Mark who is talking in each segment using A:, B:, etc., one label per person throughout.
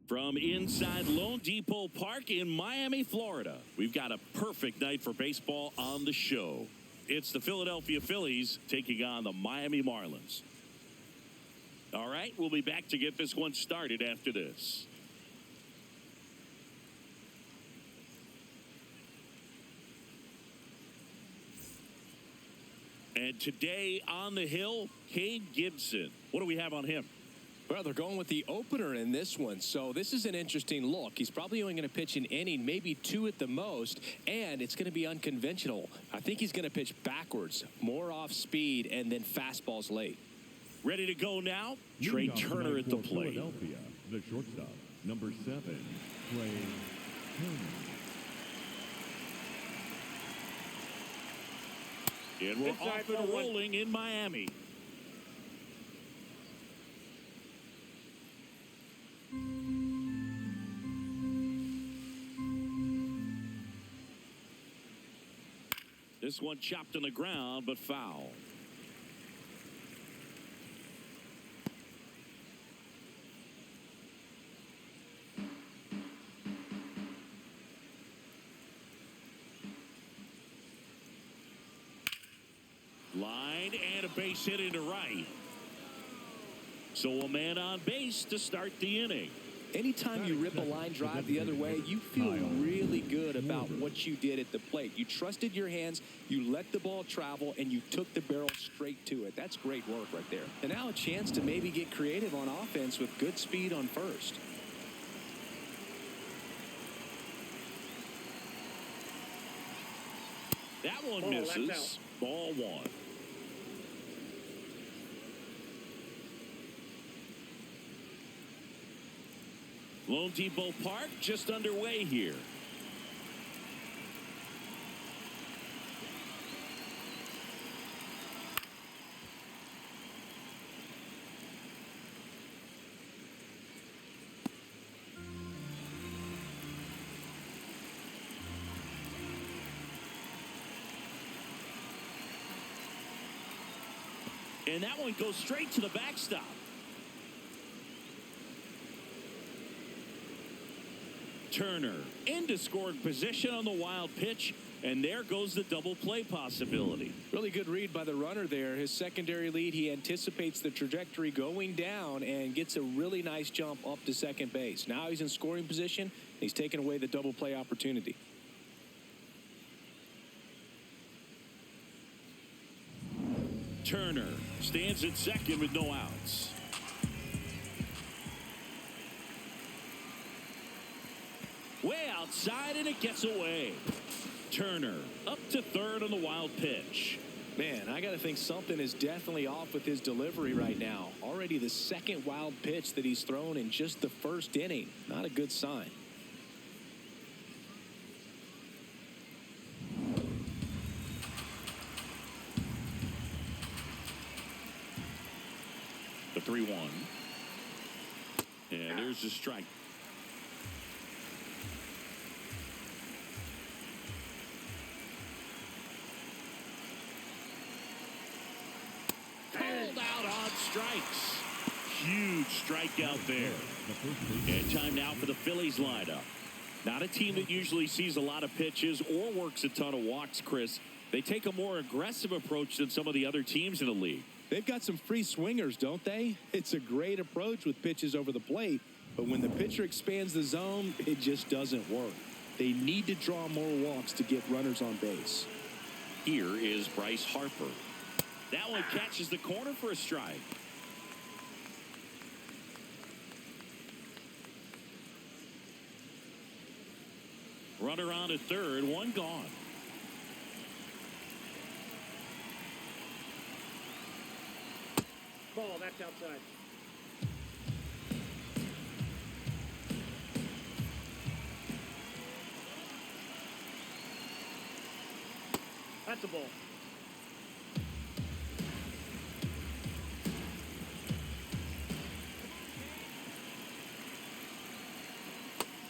A: From inside Lone Depot Park in Miami, Florida, we've got a perfect night for baseball on the show. It's the Philadelphia Phillies taking on the Miami Marlins. All right, we'll be back to get this one started after this. And today on the hill, Cade Gibson. What do we have on him?
B: Well, they're going with the opener in this one, so this is an interesting look. He's probably only going to pitch an inning, maybe two at the most, and it's going to be unconventional. I think he's going to pitch backwards, more off speed, and then fastballs late.
A: Ready to go now? Trey Turner at the plate.
C: Philadelphia, the shortstop, number 7, Trey Turner.
A: And we're off and rolling in Miami. This one chopped on the ground, but foul. Line and a base hit into right. So a man on base to start the inning.
B: Anytime you rip a line drive the other way, you feel really good about what you did at the plate. You trusted your hands, you let the ball travel, and you took the barrel straight to it. That's great work right there. And now a chance to maybe get creative on offense with good speed on first.
A: That one misses. Ball one. Lone Depot Park just underway here. And that one goes straight to the backstop. Turner into scoring position on the wild pitch, and there goes the double play possibility.
B: Really good read by the runner there. His secondary lead, he anticipates the trajectory going down and gets a really nice jump up to second base. Now he's in scoring position. He's taken away the double play opportunity.
A: Turner stands at second with no outs. Way outside, and it gets away. Turner up to third on the wild pitch.
B: Man, I got to think something is definitely off with his delivery right now. Already the second wild pitch that he's thrown in just the first inning. Not a good sign.
A: The 3-1. And there's the strike. Pulled out on strikes. Huge strikeout there. And time now for the Phillies lineup. Not a team that usually sees a lot of pitches or works a ton of walks, Chris. They take a more aggressive approach than some of the other teams in the league.
B: They've got some free swingers, don't they? It's a great approach with pitches over the plate, but when the pitcher expands the zone, it just doesn't work. They need to draw more walks to get runners on base.
A: Here is Bryce Harper. That one catches the corner for a strike. Runner on at third, one gone.
D: Ball, that's outside. That's a ball.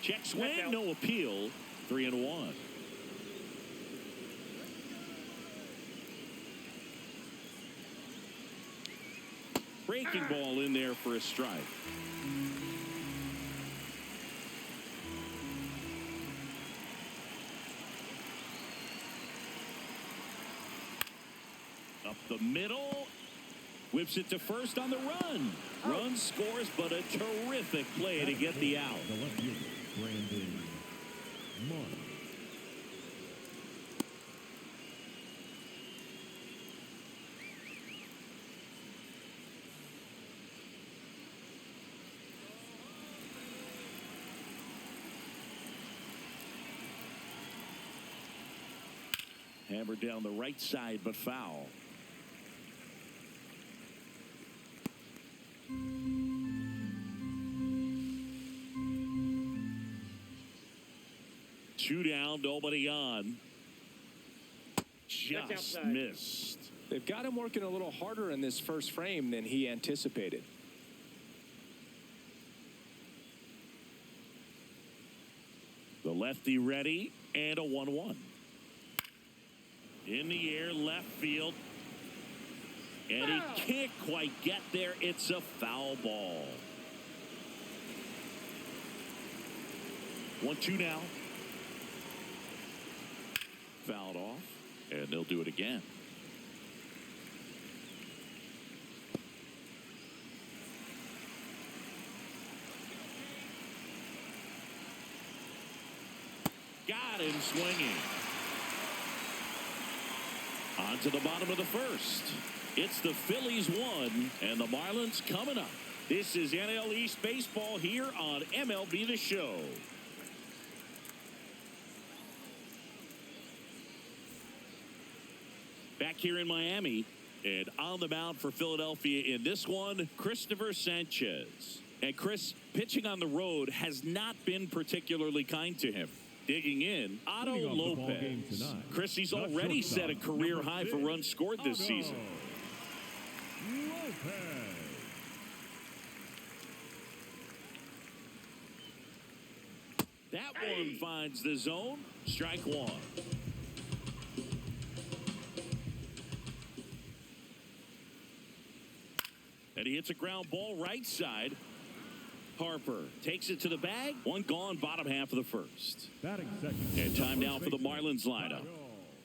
A: Check swing, no appeal. 3-1. Breaking ball in there for a strike. Up the middle. Whips it to first on the run. Run scores, but a terrific play to get the out.
C: The left fielder, Brandon Mark.
A: Hammered down the right side, but foul. Two down, nobody on. Just missed.
B: They've got him working a little harder in this first frame than he anticipated.
A: The lefty ready, and a 1-1. In the air, left field. And he can't quite get there. It's a foul ball. 1-2 now. Fouled off, and they'll do it again. Got him swinging. On to the bottom of the first. It's the Phillies 1 and the Marlins coming up. This is NL East Baseball here on MLB The Show. Back here in Miami, and on the mound for Philadelphia in this one, Christopher Sanchez. And Chris, pitching on the road has not been particularly kind to him. Digging in, Otto Lopez. Chris, he's already set a career high for runs scored this season. That one finds the zone. Strike one. And he hits a ground ball right side. Harper takes it to the bag. One gone, bottom half of the first. And time now for the Marlins lineup.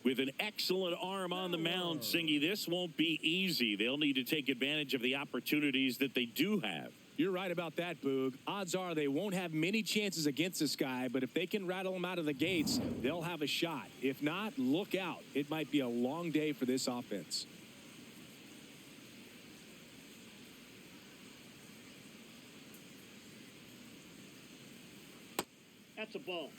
A: With an excellent arm on the mound, Singy, this won't be easy. They'll need to take advantage of the opportunities that they do have.
B: You're right about that, Boog. Odds are they won't have many chances against this guy, but if they can rattle him out of the gates, they'll have a shot. If not, look out. It might be a long day for this offense.
D: That's a ball.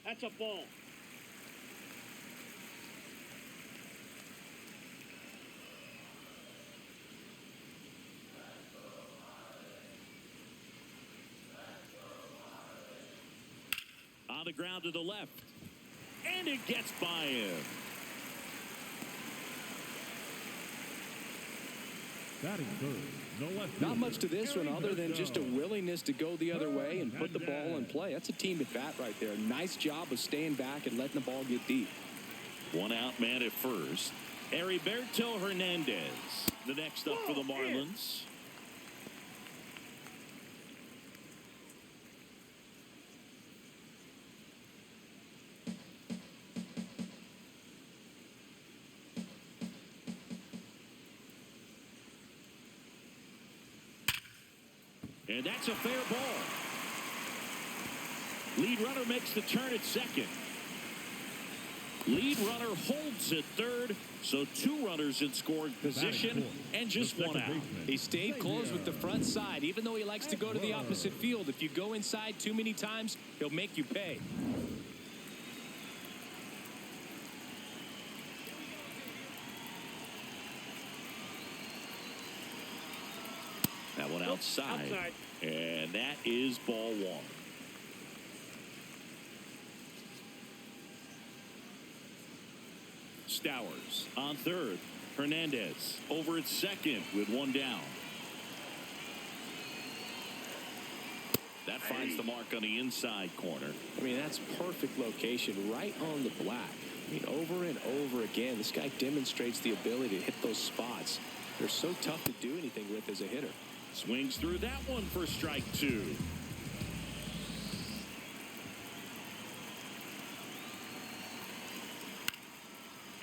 D: That's a ball.
A: On the ground to the left. And it gets by him.
C: Batting third, the left
B: Not
C: fielder,
B: much to this one other than just a
C: Roberto.
B: willingness to go the other way and put the ball in play. That's a team at bat right there. Nice job of staying back and letting the ball get deep.
A: One out man at first. Heriberto Hernandez, the next up for the Marlins. And that's a fair ball. Lead runner makes the turn at second. Lead runner holds at third. So two runners in scoring position and just one out.
B: He stayed close with the front side, even though he likes to go to the opposite field. If you go inside too many times, he'll make you pay.
A: That one outside. And that is ball one. Stowers on third. Hernandez over at second with one down. That finds the mark on the inside corner.
B: I mean, that's perfect location right on the black. I mean, over and over again, this guy demonstrates the ability to hit those spots. They're so tough to do anything with as a hitter.
A: Swings through that one for strike 2.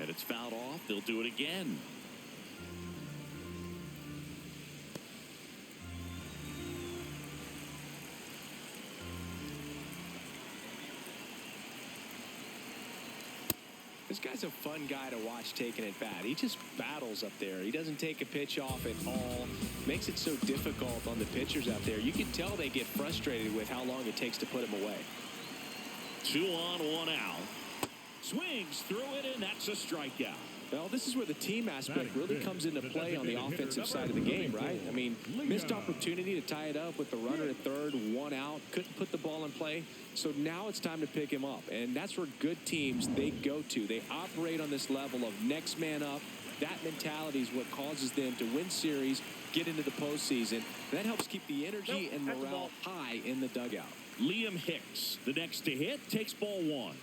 A: And it's fouled off. They'll do it again.
B: This guy's a fun guy to watch taking at bat. He just battles up there. He doesn't take a pitch off at all. Makes it so difficult on the pitchers out there. You can tell they get frustrated with how long it takes to put him away.
A: 2 on, 1 out. Swings through it, and that's a strikeout.
B: Well, this is where the team aspect really comes into play on the offensive side of the game, right? I mean, missed opportunity to tie it up with the runner at third, 1 out, couldn't put the ball in play. So now it's time to pick him up, and that's where good teams, they go to. They operate on this level of next man up. That mentality is what causes them to win series, get into the postseason. And that helps keep the energy and morale high in the dugout.
A: Liam Hicks, the next to hit, takes ball 1.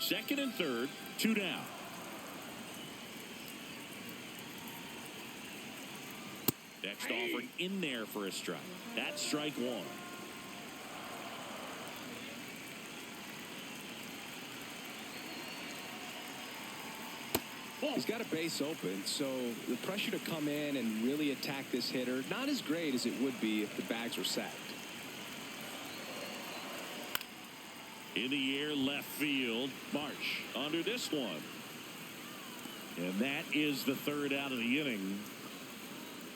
A: Second and third, 2 down. Next offer in there for a strike. That's strike 1.
B: He's got a base open, so the pressure to come in and really attack this hitter, not as great as it would be if the bags were sacked.
A: In the air, left field. Marsh under this one. And that is the third out of the inning.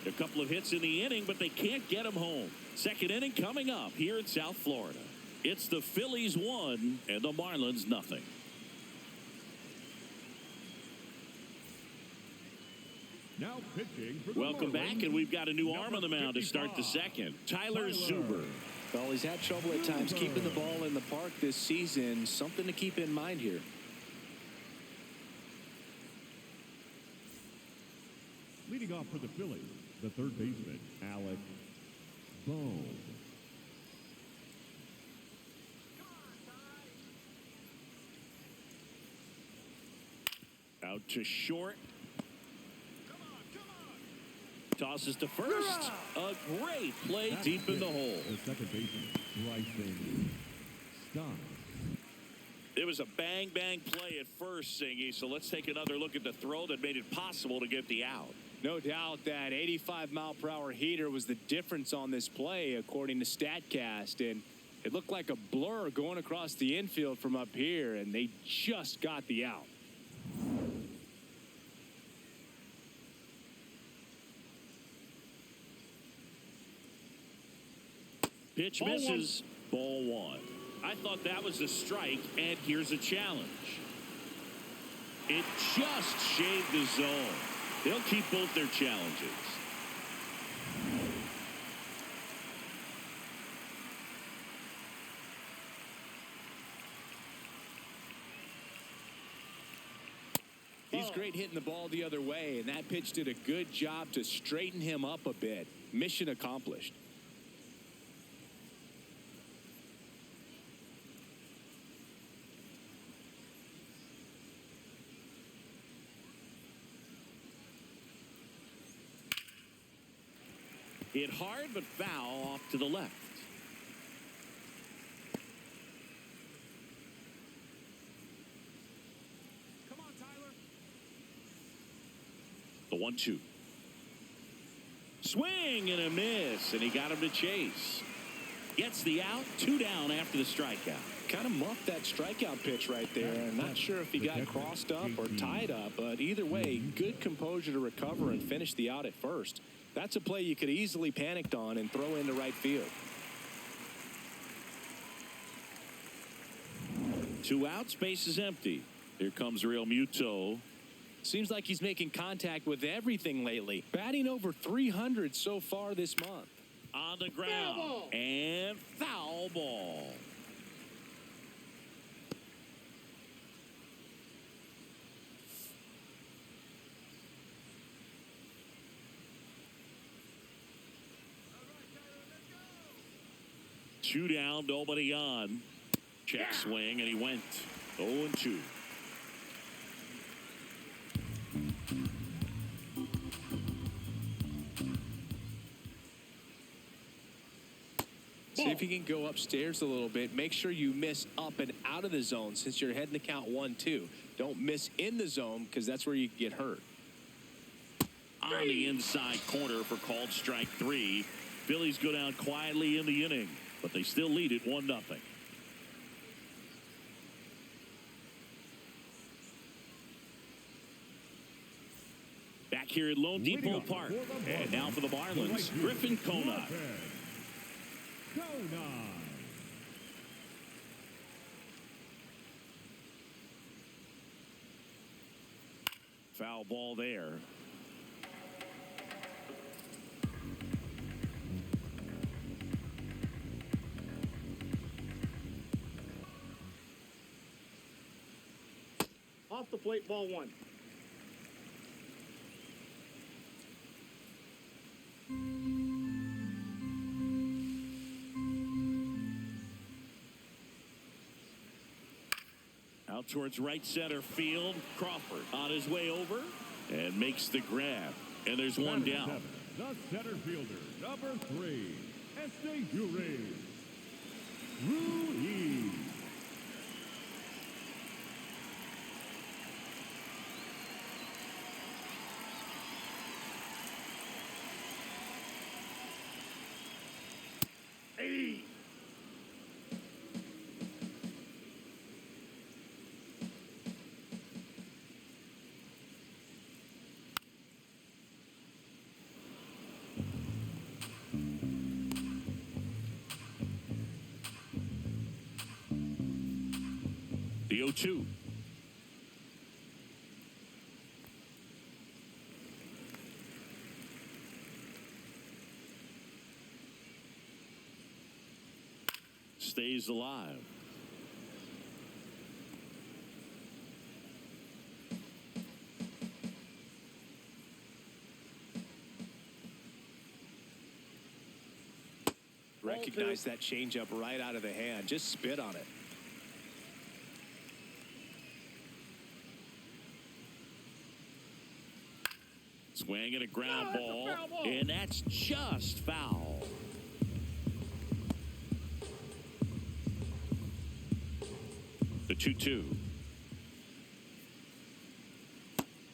A: A couple of hits in the inning, but they can't get him home. Second inning coming up here in South Florida. It's the Phillies 1 and the Marlins nothing.
C: Now pitching for the
A: Welcome
C: Marlins,
A: back, and we've got a new
C: number
A: arm on the mound to start the
C: 55,
A: second. Tyler Zuber.
B: Well, he's had trouble at times keeping the ball in the park this season. Something to keep in mind here.
C: Leading off for the Phillies, the third baseman, Alex Bone.
A: Out to short. Tosses to first. A great play
C: That's
A: deep in the
C: it.
A: hole.
C: The second baseman, Bryson Stott.
A: It was a bang-bang play at first, Singy, so let's take another look at the throw that made it possible to get the out.
B: No doubt that 85-mile-per-hour heater was the difference on this play, according to StatCast. And it looked like a blur going across the infield from up here, and they just got the out.
A: Pitch misses. Ball 1. I thought that was a strike, and here's a challenge. It just shaved the zone. They'll keep both their challenges.
B: He's great hitting the ball the other way, and that pitch did a good job to straighten him up a bit. Mission accomplished.
A: Hit hard, but foul off to the left.
B: Come on, Tyler.
A: The 1-2. Swing and a miss, and he got him to chase. Gets the out, 2 down after the strikeout.
B: Kind of muffed that strikeout pitch right there. I'm not sure if he got crossed up or tied up, but either way, good composure to recover and finish the out at first. That's a play you could easily panicked on and throw into right field.
A: 2 outs, base is empty. Here comes Real Muto.
B: Seems like he's making contact with everything lately. Batting over 300 so far this month.
A: On the ground. And foul ball. 2 down, nobody on. Check swing, and he went 0-2.
B: See if you can go upstairs a little bit. Make sure you miss up and out of the zone since you're heading to count 1-2. Don't miss in the zone because that's where you get hurt.
A: On the inside corner for called strike 3. Phillies go down quietly in the inning, but they still lead it 1-0. Back here at Lone Depot Park. And now for the Marlins, Griffin Conine. Foul ball there.
D: Off the plate, ball 1.
A: Out towards right center field. Crawford on his way over and makes the grab. And there's one down.
C: The center fielder, number 3, Ruiz.
D: Hey.
A: The 0-2. Stays alive.
B: Recognize that changeup right out of the hand. Just spit on it.
A: Swing and a ground ball, and that's just foul. The 2-2.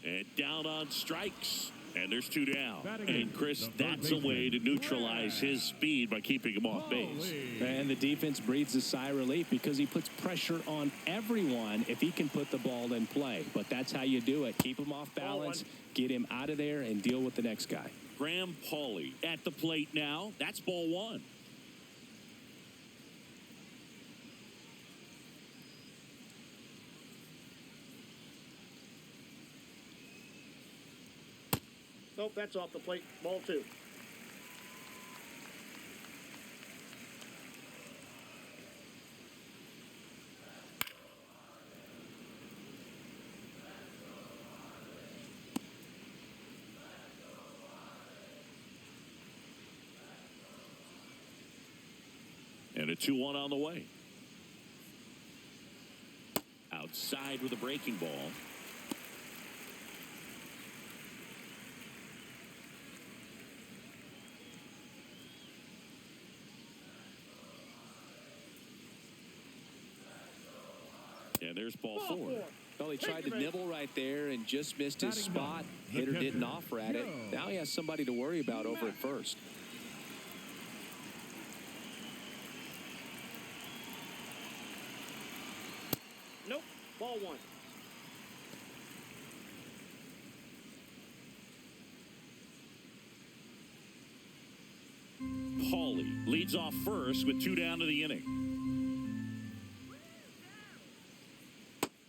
A: And down on strikes. And there's 2 down. And Chris, that's a way to neutralize his speed by keeping him off base.
B: And the defense breathes a sigh of relief because he puts pressure on everyone if he can put the ball in play. But that's how you do it. Keep him off balance, get him out of there, and deal with the next guy.
A: Graham Pauley at the plate now. That's ball 1.
D: Nope, that's off the plate, ball 2.
A: And a 2-1 on the way. Outside with a breaking ball. And there's ball 4.
B: Well, he tried to nibble right there and just missed his spot. Hitter didn't offer at it. Now he has somebody to worry about over at first.
D: Nope, ball 1.
A: Pauley leads off first with 2 down to the inning.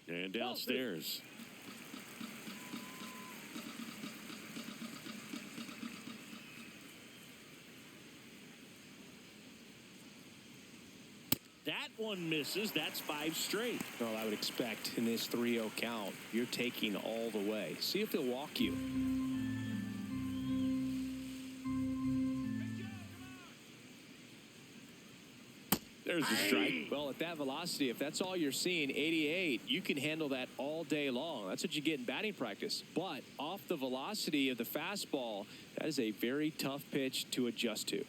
A: And downstairs. That one misses. That's 5 straight.
B: Well, I would expect in this 3-0 count, you're taking all the way. See if he'll walk you.
A: a strike.
B: Well, at that velocity, if that's all you're seeing, 88, you can handle that all day long. That's what you get in batting practice. But off the velocity of the fastball, that is a very tough pitch to adjust to.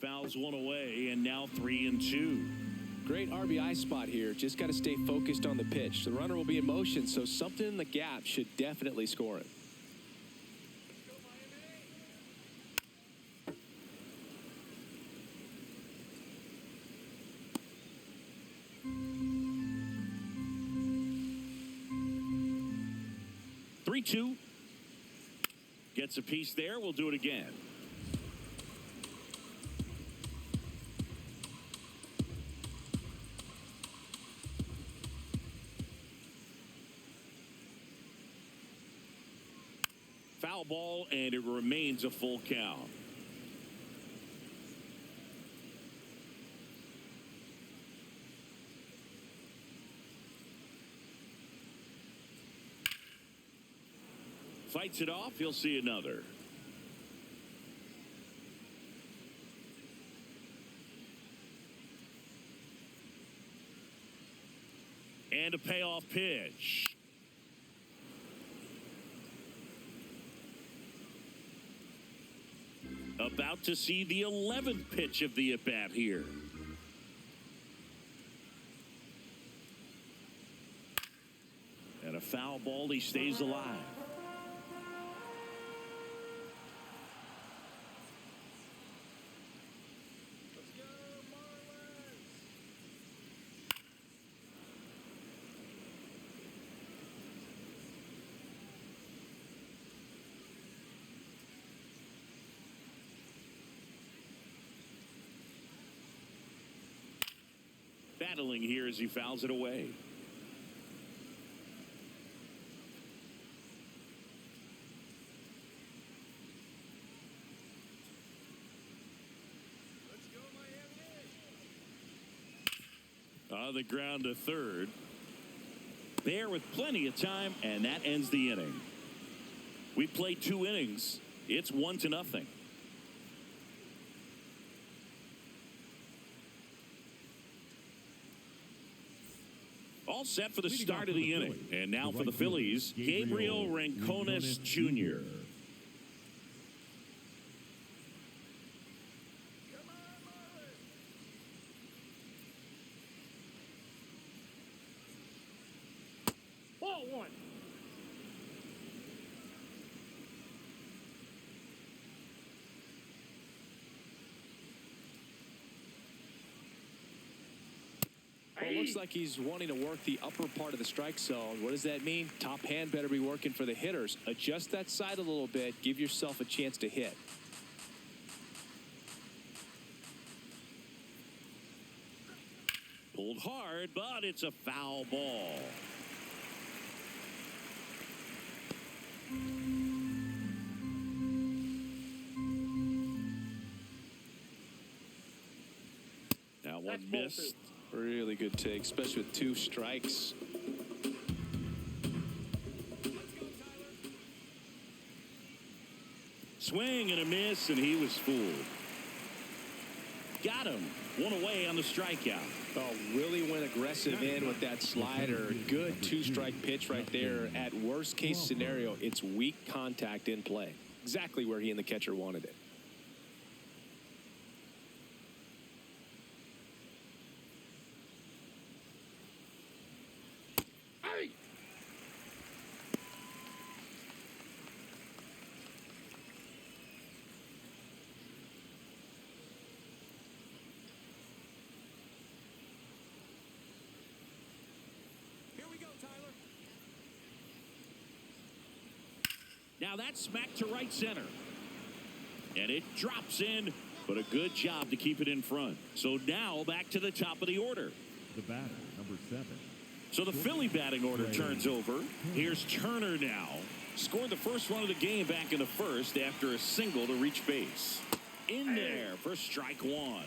A: Fouls one away, and now 3-2.
B: Great RBI spot here. Just got to stay focused on the pitch. The runner will be in motion, so something in the gap should definitely score it.
A: Two gets a piece there. We'll do it again. Foul ball, and it remains a full count. Fights it off. He'll see another. And a payoff pitch. About to see the 11th pitch of the at-bat here. And a foul ball. He stays alive. Battling here as he fouls it away. On the ground to third. There with plenty of time, and that ends the inning. We played 2 innings. It's 1-0. All set for the start of the inning. And now for the Phillies, Gabriel Rincones Jr.
D: Ball 1.
B: Well, it looks like he's wanting to work the upper part of the strike zone. What does that mean? Top hand better be working for the hitters. Adjust that side a little bit. Give yourself a chance to hit.
A: Pulled hard, but it's a foul ball. That one missed.
B: Really good take, especially with 2 strikes.
A: Swing and a miss, and he was fooled. Got him. 1 away on the strikeout.
B: Oh, really went aggressive in with that slider. Good 2-strike pitch right there. At worst case scenario, it's weak contact in play. Exactly where he and the catcher wanted it.
A: Now that's smacked to right center. And it drops in, but a good job to keep it in front. So now back to the top of the order.
C: The batter, number 7.
A: So the Philly batting order turns over. Here's Turner now. Scored the first run of the game back in the first after a single to reach base. In there for strike 1.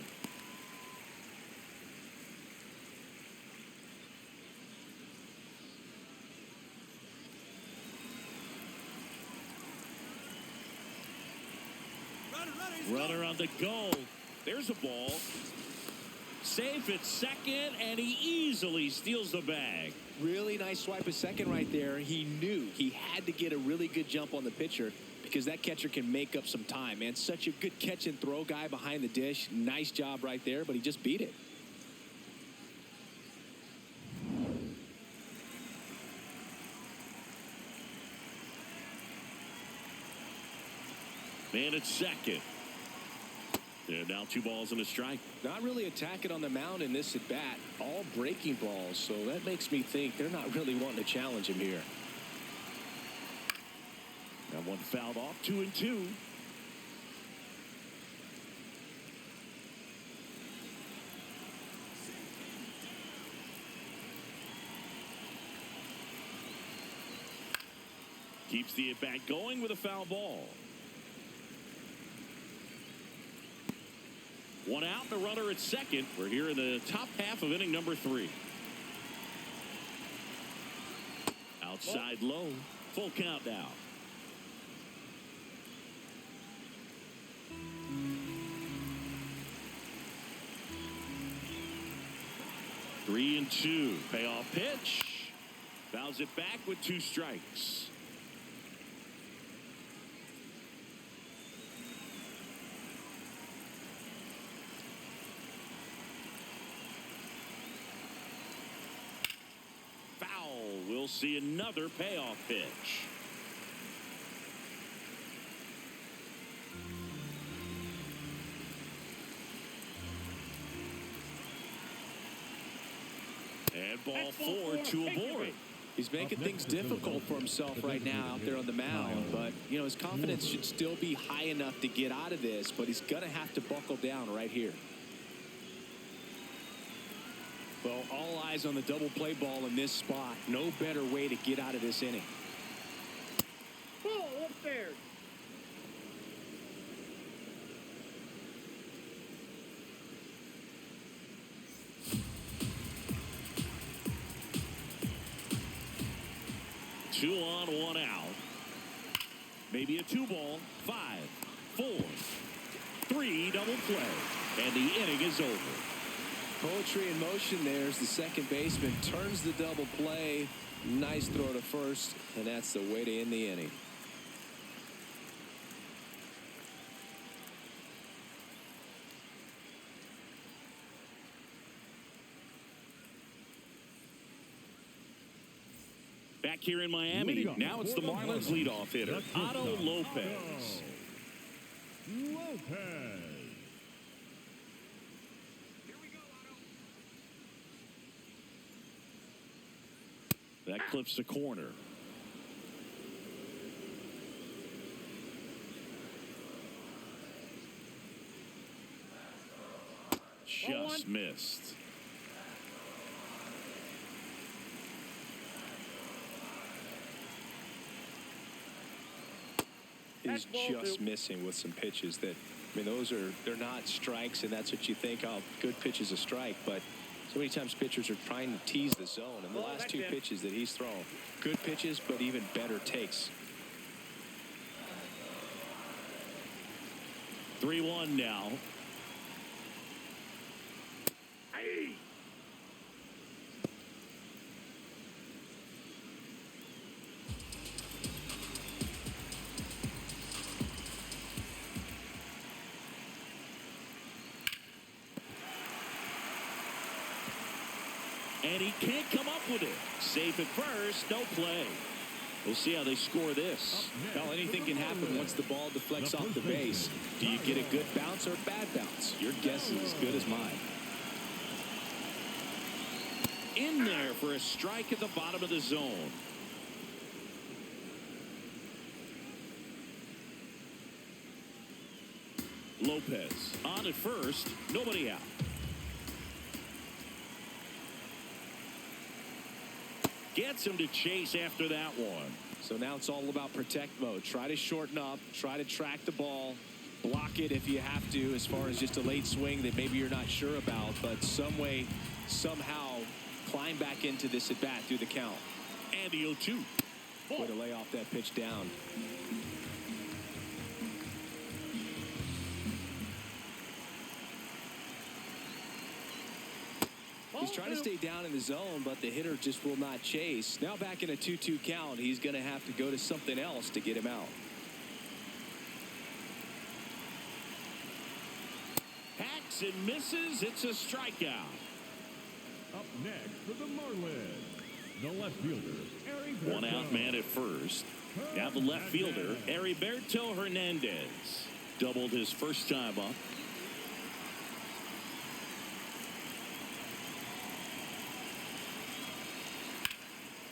A: Runner on the goal. There's a ball. Safe at second, and he easily steals the bag.
B: Really nice swipe at second right there. He knew he had to get a really good jump on the pitcher because that catcher can make up some time, man. Such a good catch and throw guy behind the dish. Nice job right there, but he just beat it.
A: Man at second. And now 2 balls and a strike.
B: Not really attacking on the mound in this at bat. All breaking balls, so that makes me think they're not really wanting to challenge him here.
A: That one fouled off. 2-2. Keeps the at bat going with a foul ball. 1 out and a runner at second. We're here in the top half of inning number 3. Outside low. Full count now. Three and 2. Payoff pitch. Fouls it back with 2 strikes. We'll see another payoff pitch. And ball 4, 2 aboard.
B: He's making things difficult for himself right now out there on the mound, but you know his confidence should still be high enough to get out of this, but he's gonna have to buckle down right here. Well, all eyes on the double play ball in this spot. No better way to get out of this inning.
D: Ball upstairs.
A: Two on, 1 out. Maybe a 2 ball. 5, 4, 3 double play. And the inning is over.
B: Poetry in motion there as the second baseman turns the double play. Nice throw to first, and that's the way to end the inning.
A: Back here in Miami, now it's the Marlins leadoff hitter, Otto Lopez.
C: Lopez.
A: That clips the corner. Just missed.
B: Is just missing with some pitches that, I mean, they're not strikes, and that's what you think, oh, good pitch is a strike, but so many times pitchers are trying to tease the zone, and the last 2 pitches that he's thrown, good pitches, but even better takes.
A: 3-1 now.
D: Hey.
A: And he can't come up with it. Safe at first, no play. We'll see how they score this.
B: Well, anything can happen once the ball deflects off the base. Do you get a good bounce or a bad bounce? Your guess is as good as mine.
A: In there for a strike at the bottom of the zone. Lopez on at first, nobody out. Gets him to chase after that one.
B: So now it's all about protect mode. Try to shorten up, try to track the ball, block it if you have to, as far as just a late swing that maybe you're not sure about, but some way, somehow climb back into this at bat through the count.
A: And the 0-2.
B: Way to lay off that pitch down. He's trying to stay down in the zone, but the hitter just will not chase. Now back in a 2-2 count, he's going to have to go to something else to get him out.
A: Hacks and misses. It's a strikeout.
C: Up next for the Marlins, the left fielder, Heriberto.
A: One out man at first. Now the left fielder, Heriberto Hernandez. Doubled his first time up.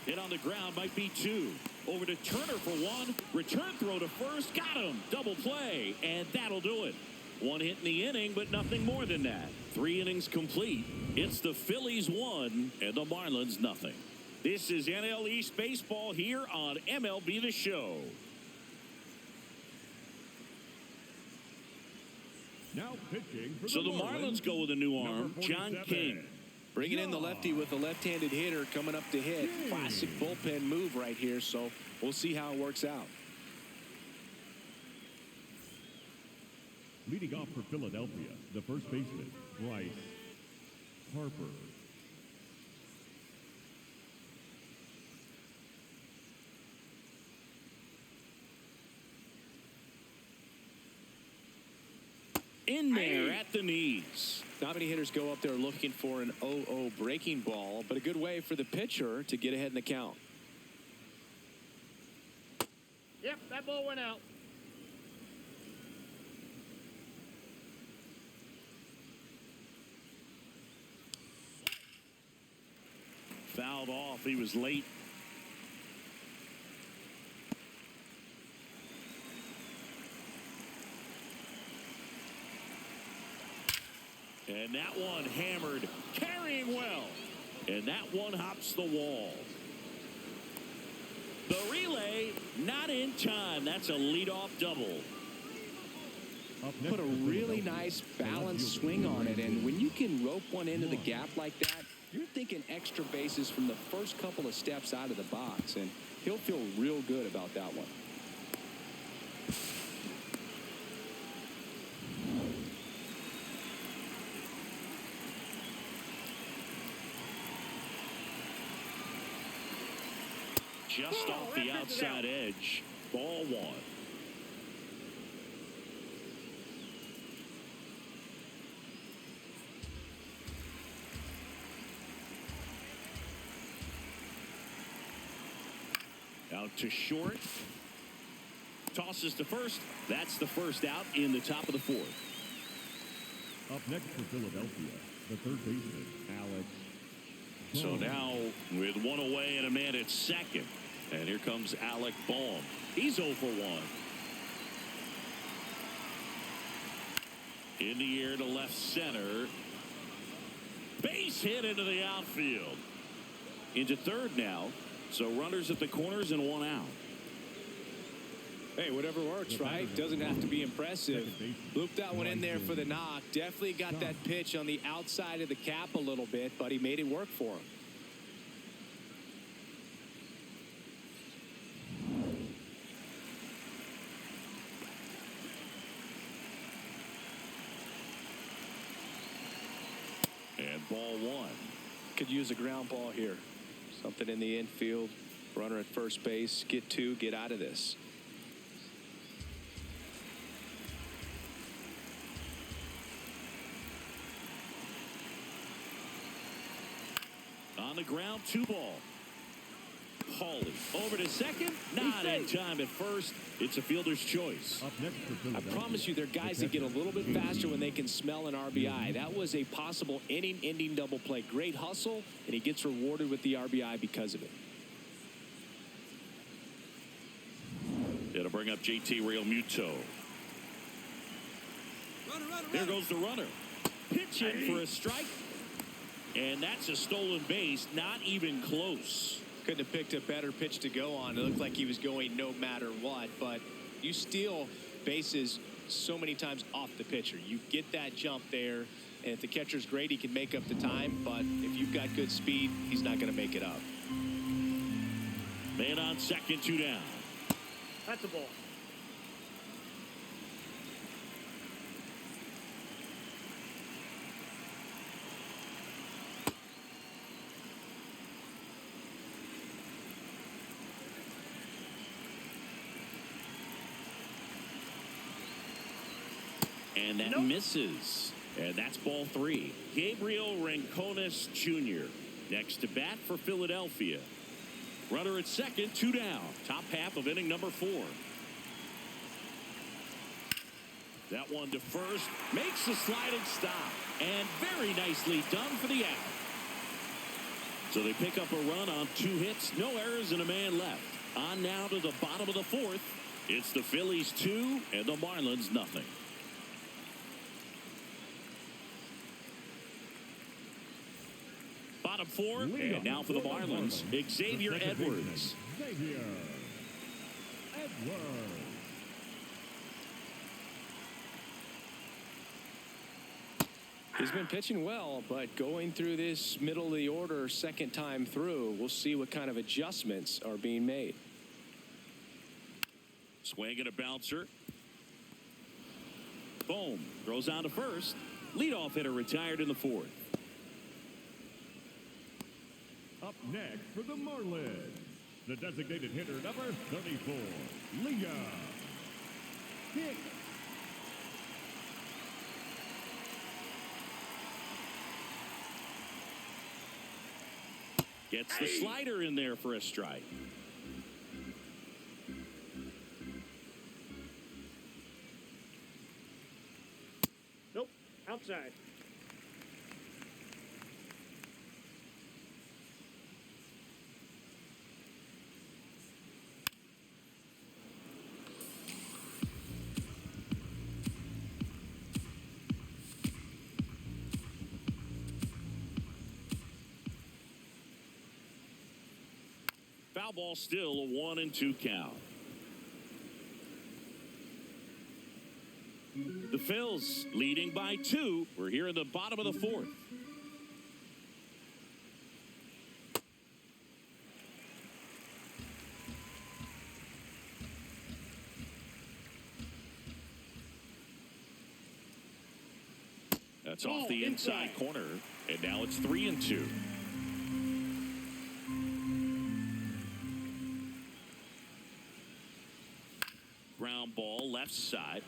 A: Hit on the ground, might be two. Over to Turner for one. Return throw to first. Got him. Double play. And that'll do it. One hit in the inning, but nothing more than that. 3 innings complete. It's the Phillies 1 and the Marlins nothing. This is NL East Baseball here on MLB The Show.
C: Now pitching for
A: So the Marlins go with a new arm, John King.
B: Bringing in the lefty with a left-handed hitter coming up to hit. Classic bullpen move right here, so we'll see how it works out.
C: Leading off for Philadelphia, the first baseman, Bryce Harper.
A: In there at the knees.
B: Not many hitters go up there looking for an 0-0 breaking ball, but a good way for the pitcher to get ahead in the count.
D: Yep, that ball went out.
A: Fouled off. He was late. And that one hammered, carrying well. And that one hops the wall. The relay, not in time. That's a leadoff double.
B: Put a really nice balanced swing on it, and when you can rope one into the gap like that, you're thinking extra bases from the first couple of steps out of the box, and he'll feel real good about that one.
A: Just off the outside edge. Ball 1. Out to short. Tosses to first. That's the first out in the top of the 4th.
C: Up next for Philadelphia, the third baseman, Alex.
A: So now with one away and a man at second. And here comes Alec Bohm. He's 0 for 1. In the air to left center. Base hit into the outfield. Into third now. So runners at the corners and 1 out.
B: Hey, whatever works, right? Doesn't have to be impressive. Looped that one in there for the knock. Definitely got that pitch on the outside of the cap a little bit, but he made it work for him.
A: And ball 1.
B: Could use a ground ball here. Something in the infield. Runner at first base. Get 2. Get out of this.
A: On the ground, 2 ball. Hawley over to second. Not in time at first. It's a fielder's choice.
C: Up next for
B: I
C: Philadelphia,
B: promise you, there are guys that get a little bit faster when they can smell an RBI. That was a possible inning-ending double play. Great hustle, and he gets rewarded with the RBI because of it.
A: It'll bring up JT Realmuto. There goes the runner. Pitching for a strike. And that's a stolen base. Not even close.
B: Couldn't have picked a better pitch to go on. It looked like he was going no matter what, but you steal bases so many times off the pitcher. You get that jump there, and if the catcher's great, he can make up the time, but if you've got good speed, he's not going to make it up.
A: Man on second, 2 down.
D: That's a ball.
A: And that misses. And that's ball 3. Gabriel Rincones Jr. next to bat for Philadelphia. Runner at second, 2 down. Top half of inning number 4. That one to first. Makes the sliding stop. And very nicely done for the out. So they pick up a run on 2 hits, no errors, and a man left. On now to the bottom of the 4th. It's the Phillies 2 and the Marlins nothing. Bottom 4, and now for the Marlins, Xavier Edwards.
C: Xavier Edwards.
B: He's been pitching well, but going through this middle of the order second time through, we'll see what kind of adjustments are being made.
A: Swing and a bouncer. Boom. Throws on to first. Leadoff hitter retired in the 4th.
C: Up next for the Marlins, the designated hitter number 34, Leah Hicks.
A: Gets the slider in there for a strike.
D: Nope. Outside.
A: Foul ball, still a 1-2 count. The Phils leading by 2. We're here in the bottom of the 4th. That's off the inside corner, and now it's 3-2. Ground ball left side.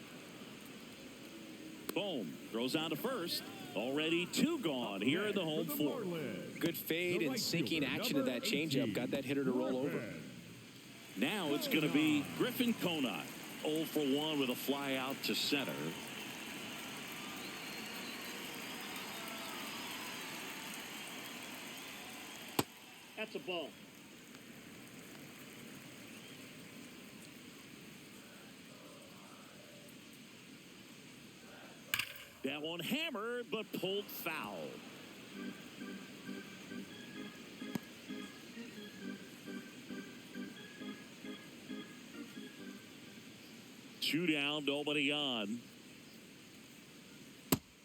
A: Boom. Throws on to first. Already 2 gone here in the home 4th.
B: Good fade and sinking action of that changeup. Got that hitter to roll over.
A: Now it's going to be Griffin Conant. 0 for 1 with a fly out to center.
D: That's a ball.
A: That one hammered, but pulled foul. Two down, nobody on.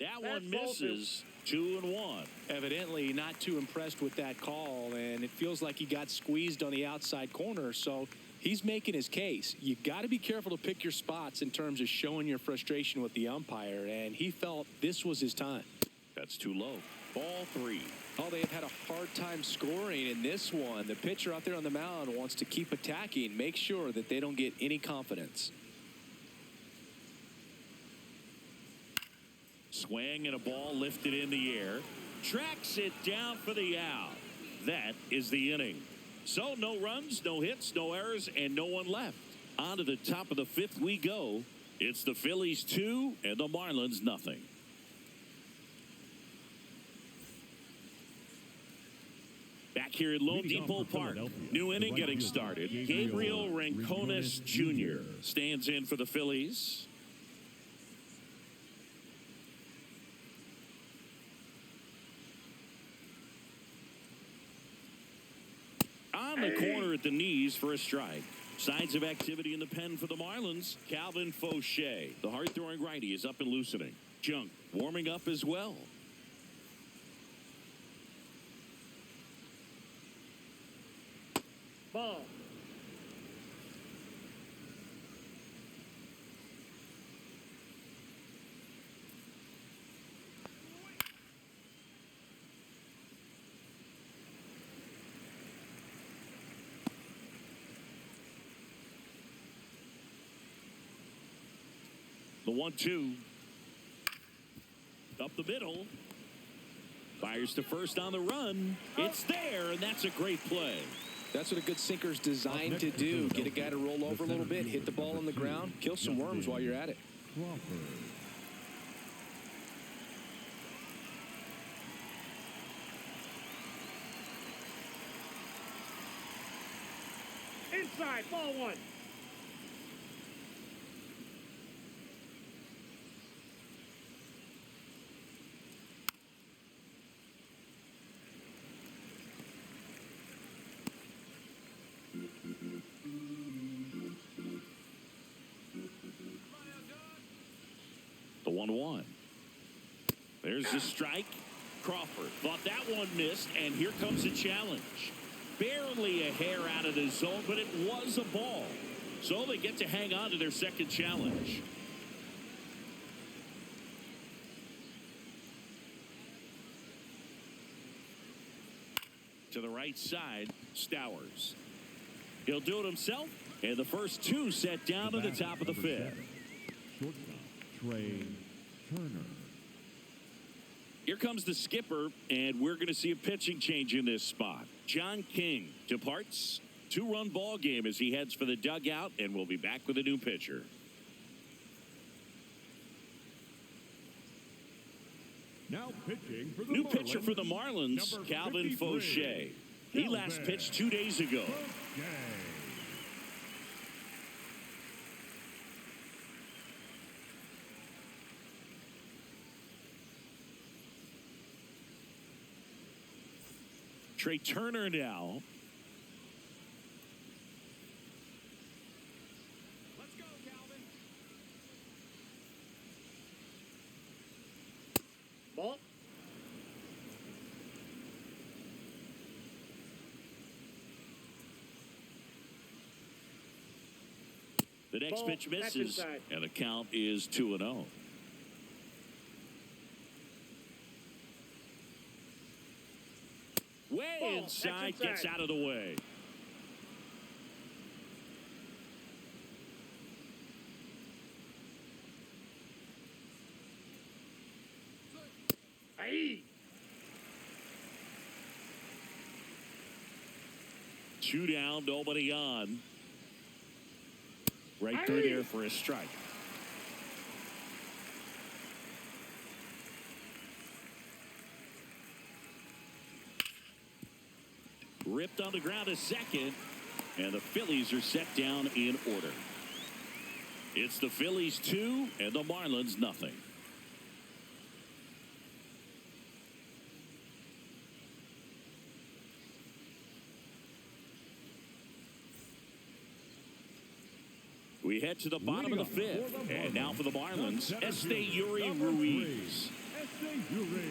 A: That one misses. 2-1.
B: Evidently not too impressed with that call, and it feels like he got squeezed on the outside corner, so he's making his case. You got to be careful to pick your spots in terms of showing your frustration with the umpire, and he felt this was his time.
A: That's too low. Ball 3.
B: Oh, they have had a hard time scoring in this one. The pitcher out there on the mound wants to keep attacking, make sure that they don't get any confidence.
A: Swing and a ball lifted in the air. Tracks it down for the out. That is the inning. So no runs, no hits, no errors, and no one left. On to the top of the 5th we go. It's the Phillies 2 and the Marlins nothing. Back here at Lone Depot Park. New inning getting started. Gabriel Rincones Jr. stands in for the Phillies. On the corner at the knees for a strike. Signs of activity in the pen for the Marlins. Calvin Fauché, the hard-throwing righty, is up and loosening. Junk warming up as well.
D: Ball.
A: The 1-2. Up the middle. Fires to first on the run. It's there, and that's a great play.
B: That's what a good sinker's designed to do. Get a guy to roll over a little bit, hit the ball on the ground, kill some worms while you're at it.
D: Inside, ball one.
A: The 1-1. There's the strike. Crawford thought that one missed, and here comes a challenge. Barely a hair out of the zone, but it was a ball. So they get to hang on to their second challenge. To the right side, Stowers. He'll do it himself, and the first two set down to the top of the fifth.
C: Shortstop, Trey Turner.
A: Here comes the skipper, and we're going to see a pitching change in this spot. John King departs. 2-run ball game as he heads for the dugout, and we'll be back with a new pitcher.
C: Now pitching for the
A: New
C: Marlins,
A: pitcher for the Marlins,
C: number
A: Calvin
C: 53,
A: Fauché. He last pitched 2 days ago.
C: Fauché.
A: Trey Turner now.
B: Let's go, Calvin.
D: Ball.
A: The next
D: Ball.
A: pitch
D: That's
A: misses,
D: inside.
A: and the count is 2-0. Way
D: Ball.
A: inside,
D: That's
A: gets
D: inside.
A: out of the way.
D: Aye.
A: 2 down, nobody on. Right through there for a strike. Ripped on the ground a second, and the Phillies are set down in order. It's the Phillies 2 and the Marlins nothing. We head to the bottom of the fifth, and now for the Marlins, Yuri Ruiz.
C: Ruiz.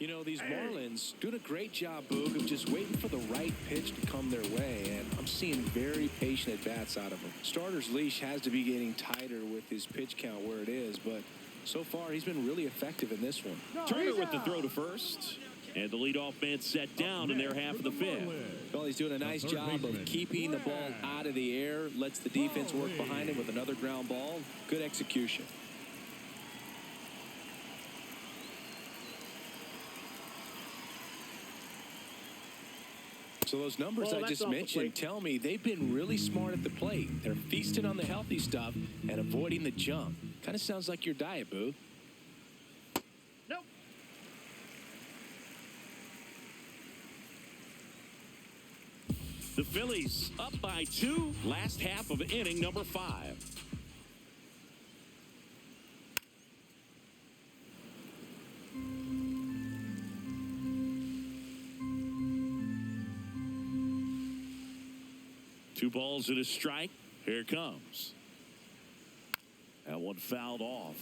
B: You know, these Marlins doing a great job, Boog, of just waiting for the right pitch to come their way, and I'm seeing very patient at-bats out of them. Starter's leash has to be getting tighter with his pitch count where it is, but so far he's been really effective in this one.
A: Turner with the throw to first, and the leadoff man set down in their half of the fifth.
B: Well, he's doing a nice job of keeping the ball out of the air, lets the defense work behind him with another ground ball. Good execution. So those numbers I just mentioned tell me they've been really smart at the plate. They're feasting on the healthy stuff and avoiding the junk. Kind of sounds like your diet, Boo.
D: Nope.
A: The Phillies up by 2, last half of inning number 5. Two balls and a strike. Here it comes. That one fouled off.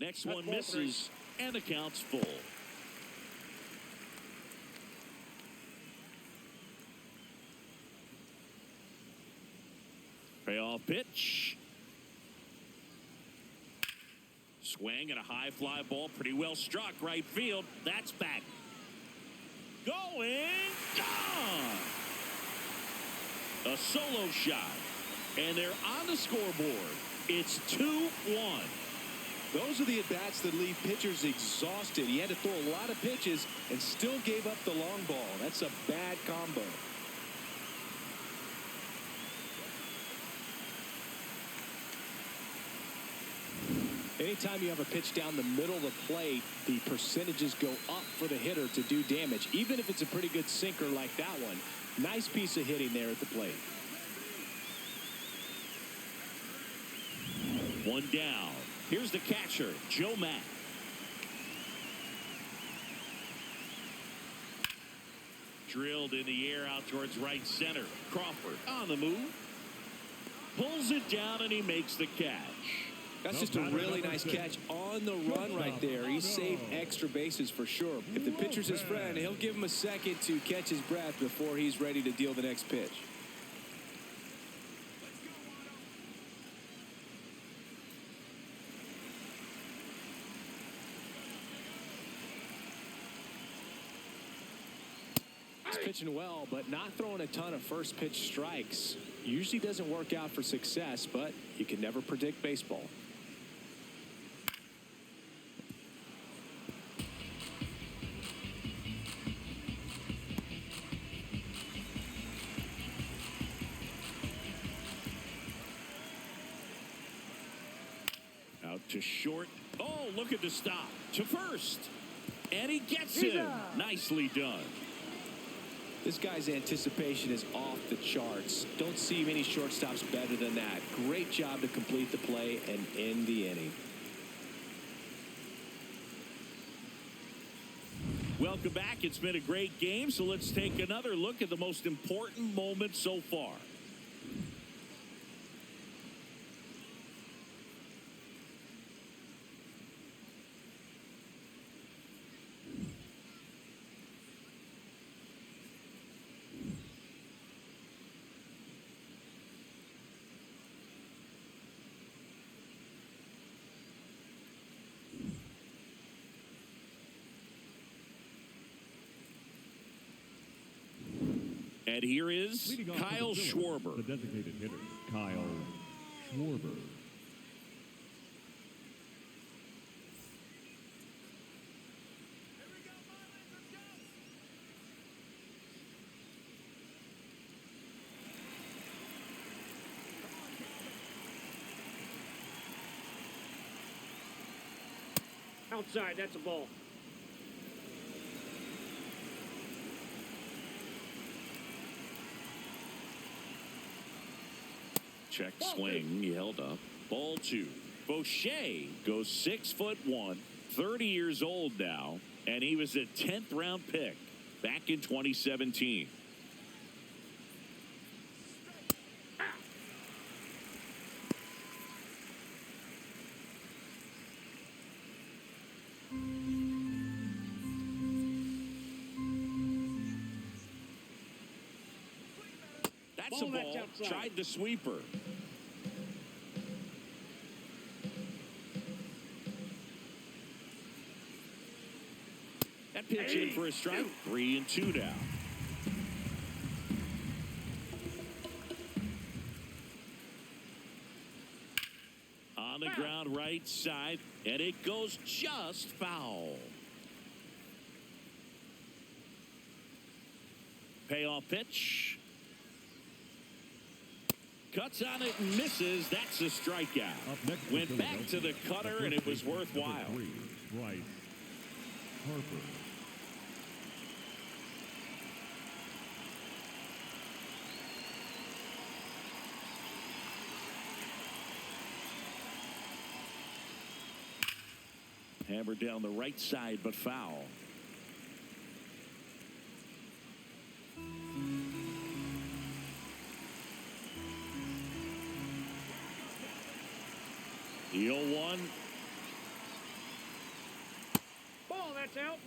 A: Next one misses, and the count's full. Payoff pitch. swing and a high fly ball. Pretty well struck right field. That's back. Going. Gone. A solo shot. And they're on the scoreboard. It's 2-1.
B: Those are the at-bats that leave pitchers exhausted. He had to throw a lot of pitches and still gave up the long ball. That's a bad combo. Anytime you have a pitch down the middle of the plate, the percentages go up for the hitter to do damage, even if it's a pretty good sinker like that one. Nice piece of hitting there at the plate.
A: One down. Here's the catcher, Joe Mack. Drilled in the air out towards right center. Crawford on the move. Pulls it down and he makes the catch.
B: That's just a really nice catch on the run right there. He saved extra bases for sure. If the pitcher's his friend, he'll give him a second to catch his breath before he's ready to deal the next pitch. He's pitching well, but not throwing a ton of first pitch strikes. Usually doesn't work out for success, but you can never predict baseball.
A: Out to short. Oh, look at the stop. To first. And he gets him. Nicely done.
B: This guy's anticipation is off the charts. Don't see many shortstops better than that. Great job to complete the play and end the inning.
A: Welcome back. It's been a great game, so let's take another look at the most important moment so far. And here is
C: Leading off
A: Kyle
C: for the Phillies,
A: Schwarber.
C: the designated hitter, Kyle Schwarber.
D: Outside, that's a ball.
A: Check swing. He held up. Ball two. Boucher goes 6'1", 30 years old now, and he was a 10th round pick back in 2017. That's a ball. Tried the sweeper. That pitch in for a strike. 3-2 now. On the ground right side, and it goes just foul. Payoff pitch. Cuts on it and misses. That's a strikeout. Went back to the cutter, and it was worthwhile.
C: Bryce Harper.
A: Hammered down the right side, but foul. The 0-1.
D: Ball, that's out.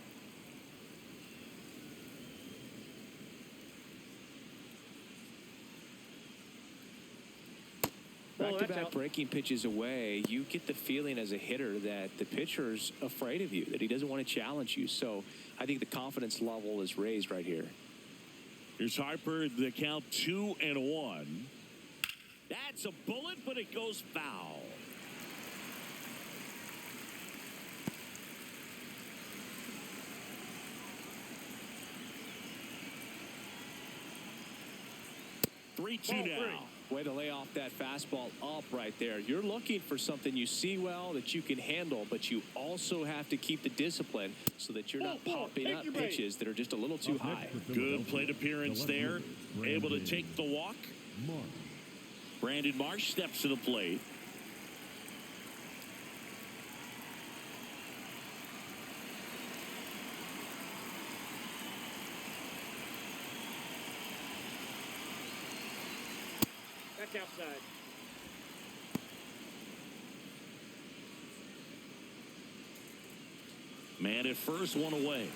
D: Ball, that's
B: Back-to-back
D: out.
B: breaking pitches away, you get the feeling as a hitter that the pitcher's afraid of you, that he doesn't want to challenge you. So I think the confidence level is raised right here.
A: Here's Harper, the count 2-1. That's a bullet, but it goes foul. Three, two
D: Ball
A: now.
D: three.
B: Way to lay off that fastball up right there. You're looking for something you see well that you can handle, but you also have to keep the discipline so that you're not popping up pitches that are just a little too high.
A: Good plate appearance there. Able to take the walk. Brandon Marsh steps to the plate.
D: That's outside.
A: Man at first, one away.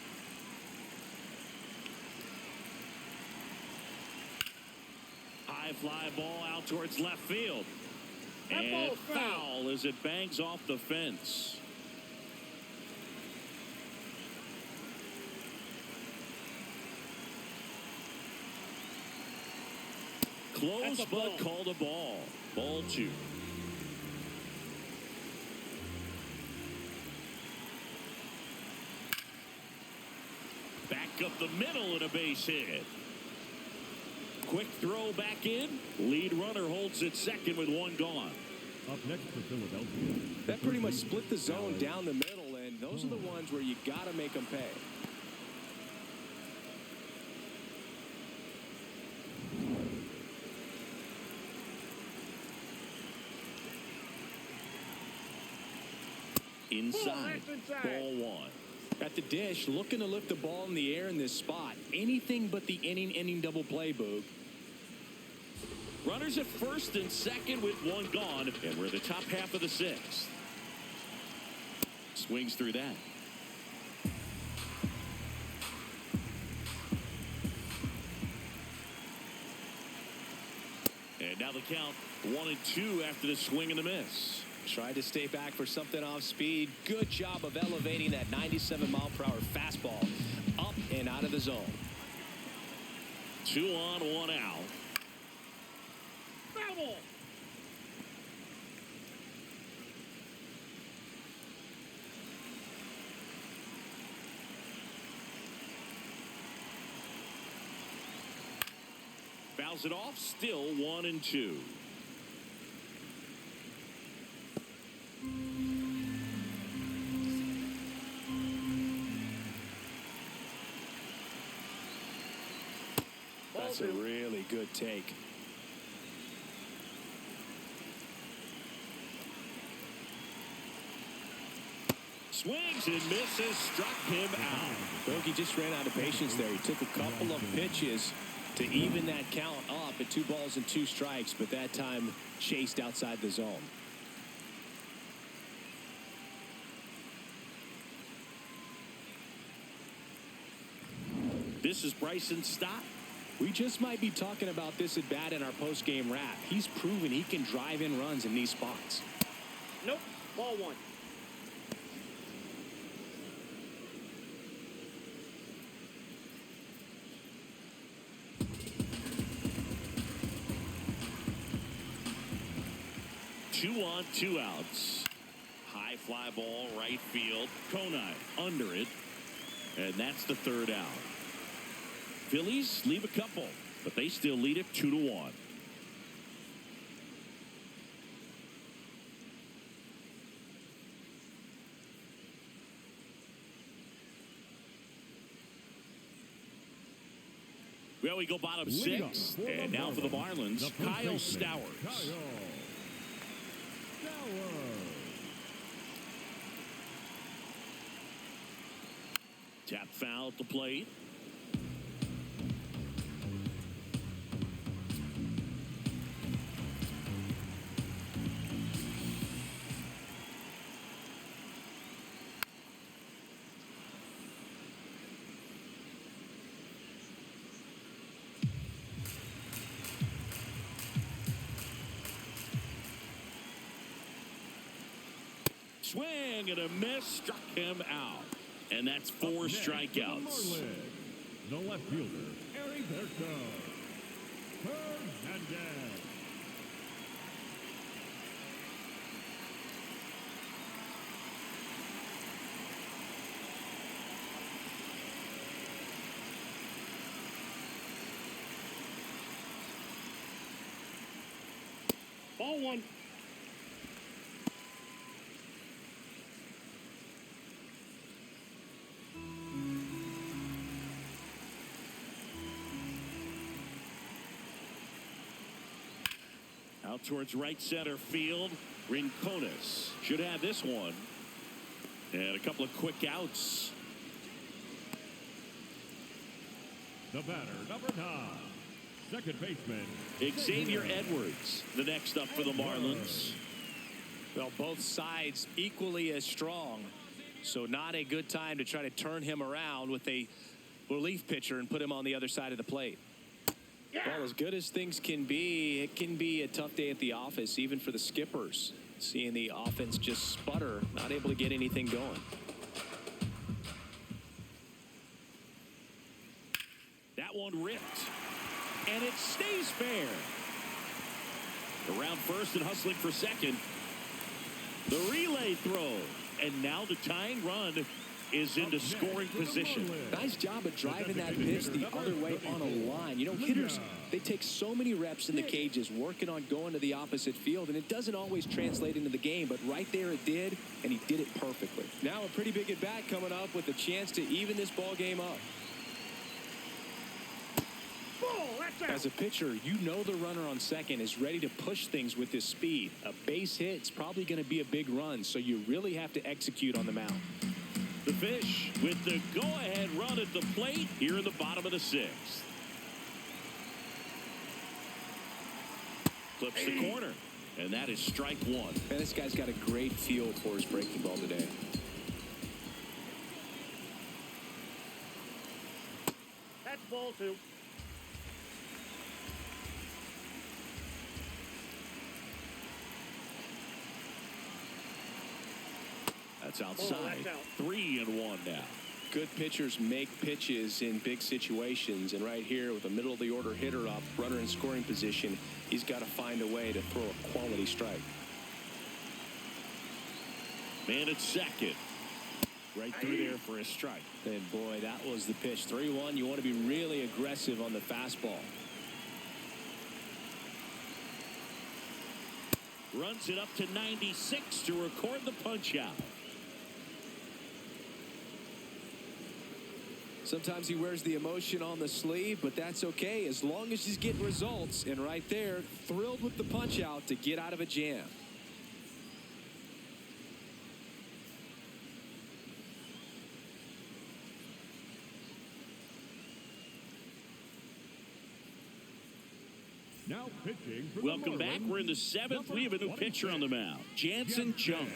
A: High fly ball out towards left field.
D: That
A: And
D: ball is
A: foul as it bangs off the fence. Close, but called a ball. Ball two. Back up the middle and a base hit. Quick throw back in. Lead runner holds it second with one gone.
C: Up next for Philadelphia.
B: That pretty much split the zone down the middle, and those are the ones where you got to make them pay.
A: Inside. Ball one.
B: At the dish, looking to lift the ball in the air in this spot. Anything but the inning double play, Boog.
A: Runners at first and second with one gone, and we're the top half of the sixth. Swings through that. And now the count 1-2 after the swing and the miss.
B: Tried to stay back for something off speed. Good job of elevating that 97-mile-per-hour fastball up and out of the zone.
A: 2 on, 1 out.
D: Foul ball.
A: Fouls it off, still 1-2.
B: That's a really good take.
A: Swings and misses, struck him out.
B: Bogey just ran out of patience there. He took a couple of pitches to even that count up at 2 balls and 2 strikes, but that time chased outside the zone.
A: This is Bryson Stott.
B: We just might be talking about this at bat in our post-game wrap. He's proven he can drive in runs in these spots.
D: Nope. Ball one.
A: Two on, 2 outs. High fly ball, right field. Konai under it. And that's the 3rd out. Phillies leave a couple, but they still lead it 2-1. Well, we go bottom 6, and now for the Marlins, Kyle Stowers. Tap foul at the plate. Swing and a miss, struck him out. And that's 4 strikeouts.
C: The left fielder, Heriberto Hernandez.
D: Ball 1.
A: Out towards right center field. Rincones should have this one. And a couple of quick outs.
C: The batter, number 9, second baseman,
A: Xavier Edwards, the next up for the Marlins.
B: Well, both sides equally as strong. So not a good time to try to turn him around with a relief pitcher and put him on the other side of the plate. Well, as good as things can be, it can be a tough day at the office, even for the skippers. Seeing the offense just sputter, not able to get anything going.
A: That one ripped. And it stays fair. Around first and hustling for second. The relay throw. And now the tying run is into scoring position.
B: Nice job of driving that pitch the other way on a line. You know, hitters, they take so many reps in the cages working on going to the opposite field, and it doesn't always translate into the game, but right there it did, and he did it perfectly. Now a pretty big at-bat coming up with a chance to even this ball game up. As a pitcher, you know the runner on second is ready to push things with his speed. A base hit is probably going to be a big run, so you really have to execute on the mound.
A: The Fish with the go-ahead run at the plate here in the bottom of the 6th. Clips the corner, and that is strike 1.
B: Man, this guy's got a great feel for his breaking ball today.
D: That's ball 2.
A: That's outside.
D: That's out.
A: 3-1 now.
B: Good pitchers make pitches in big situations, and right here with a middle of the order hitter up, runner in scoring position, he's got to find a way to throw a quality strike.
A: Man at second. Right through there for a strike.
B: And boy, that was the pitch. 3-1. You want to be really aggressive on the fastball.
A: Runs it up to 96 to record the punch out.
B: Sometimes he wears the emotion on the sleeve, but that's okay as long as he's getting results. And right there, thrilled with the punch out to get out of a jam.
C: Now pitching for
A: Welcome
C: the
A: back.
C: Marlins,
A: We're in the 7th. We have a new pitcher on the mound. Jansen Junk.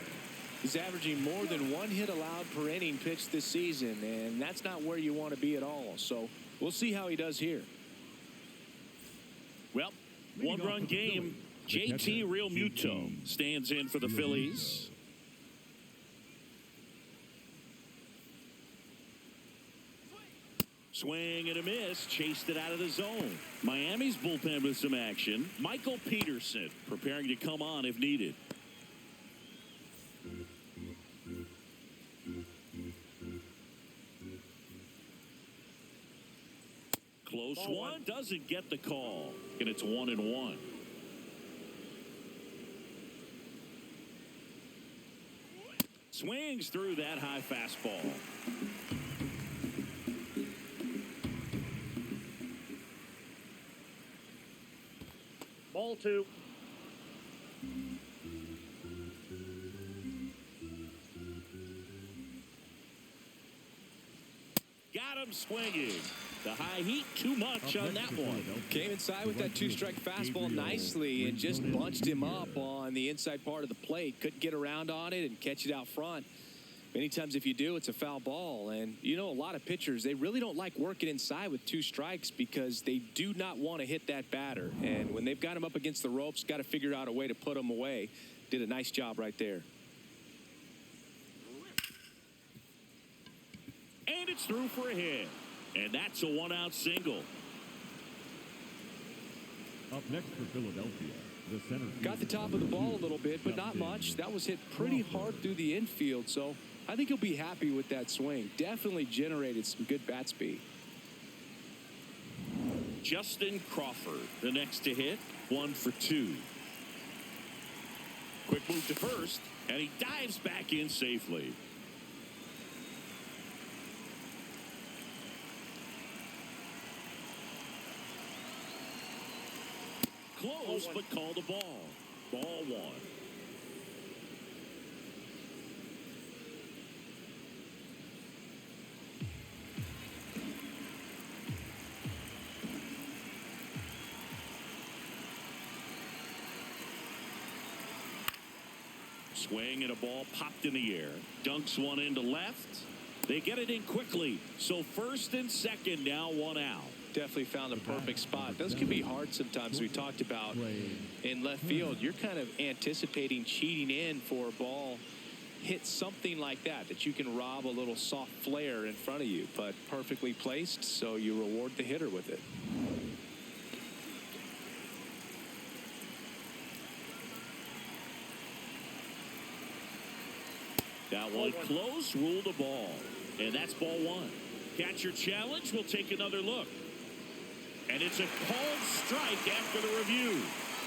B: He's averaging more than 1 hit allowed per inning pitched this season, and that's not where you want to be at all. So we'll see how he does here.
A: Well, one-run game. JT Realmuto stands in for the Phillies. Swing and a miss. Chased it out of the zone. Miami's bullpen with some action. Michael Peterson preparing to come on if needed. Close one. Doesn't get the call. And it's 1-1. Swings through that high fastball.
D: Ball 2.
A: Got him swinging. The high heat, too much on that one.
B: Came inside with that 2-strike fastball nicely and just bunched him up on the inside part of the plate. Couldn't get around on it and catch it out front. Many times if you do, it's a foul ball. And you know, a lot of pitchers, they really don't like working inside with 2 strikes because they do not want to hit that batter. And when they've got him up against the ropes, got to figure out a way to put him away. Did a nice job right there.
A: And it's through for a hit. And that's a one-out single.
C: Up next for Philadelphia, the center
B: Got the top of the ball a little bit, but not much. That was hit pretty hard through the infield, so I think he'll be happy with that swing. Definitely generated some good bat speed.
A: Justin Crawford, the next to hit, 1 for 2. Quick move to first, and he dives back in safely. Close, but called a ball. Ball 1. Swing and a ball popped in the air. Dunks one into left. They get it in quickly. So first and second, now 1 out.
B: Definitely found a perfect spot. Those can be hard sometimes. We talked about in left field, you're kind of anticipating cheating in for a ball hit something like that you can rob a little soft flare in front of you, but perfectly placed, so you reward the hitter with it.
A: That one close, ruled a ball. And that's ball 1. Catcher challenge. We'll take another look. And it's a called strike after the review.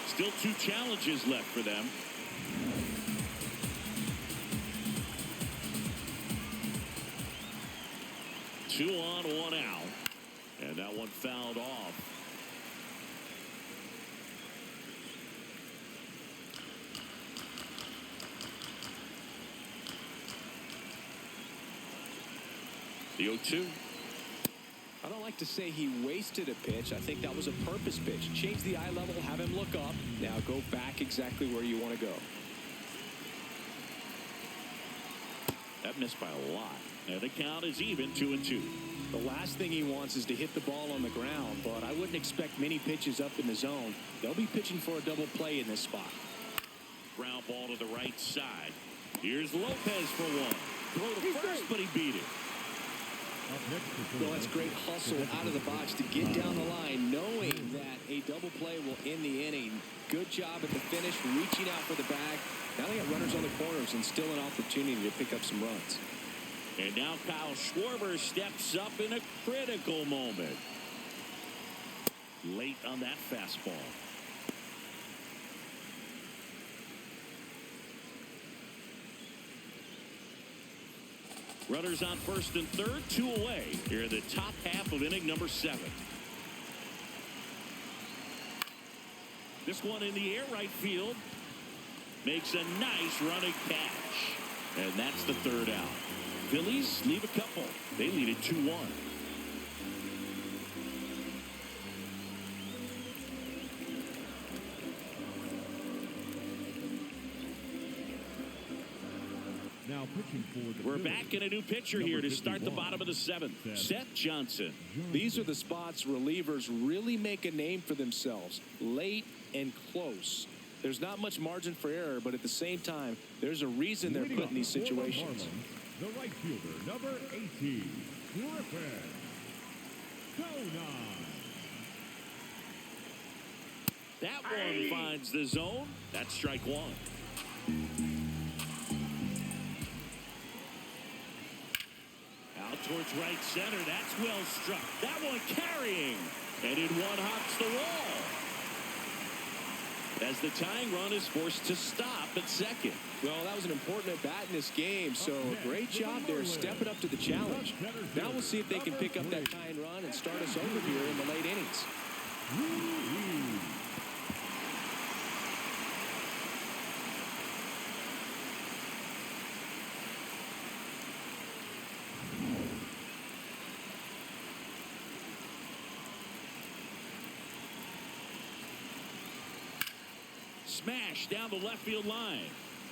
A: Still 2 challenges left for them. Two on, 1 out. And that one fouled off. The 0-2.
B: I don't like to say he wasted a pitch. I think that was a purpose pitch. Change the eye level, have him look up. Now go back exactly where you want to go.
A: That missed by a lot. And the count is even, 2-2.
B: The last thing he wants is to hit the ball on the ground, but I wouldn't expect many pitches up in the zone. They'll be pitching for a double play in this spot.
A: Ground ball to the right side. Here's Lopez for 1. Throw to first, but he beat it.
B: Well, that's great hustle out of the box to get down the line, knowing that a double play will end the inning. Good job at the finish, reaching out for the bag. Now they got runners on the corners and still an opportunity to pick up some runs.
A: And now Kyle Schwarber steps up in a critical moment. Late on that fastball. Runners on first and third, 2 away. Here in the top half of inning number 7. This one in the air, right field. Makes a nice running catch. And that's the 3rd out. Phillies leave a couple. They lead it 2-1.
C: Now pitching for the
A: We're
C: Phillies,
A: back in a new pitcher here to start the bottom of the 7th. Seth Johnson.
B: These are the spots relievers really make a name for themselves. Late and close. There's not much margin for error, but at the same time, there's a reason they're put in these situations.
C: The right fielder, number 18, Griffin Conine.
A: That one finds the zone. That's strike 1. Out towards right center. That's well struck. That one carrying. And in one hops the wall. As the tying run is forced to stop at second.
B: Well, that was an important at-bat in this game, so great job there stepping up to the challenge. Now we'll see if they can pick up that tying run and start us over here in the late innings.
A: Smash down the left field line.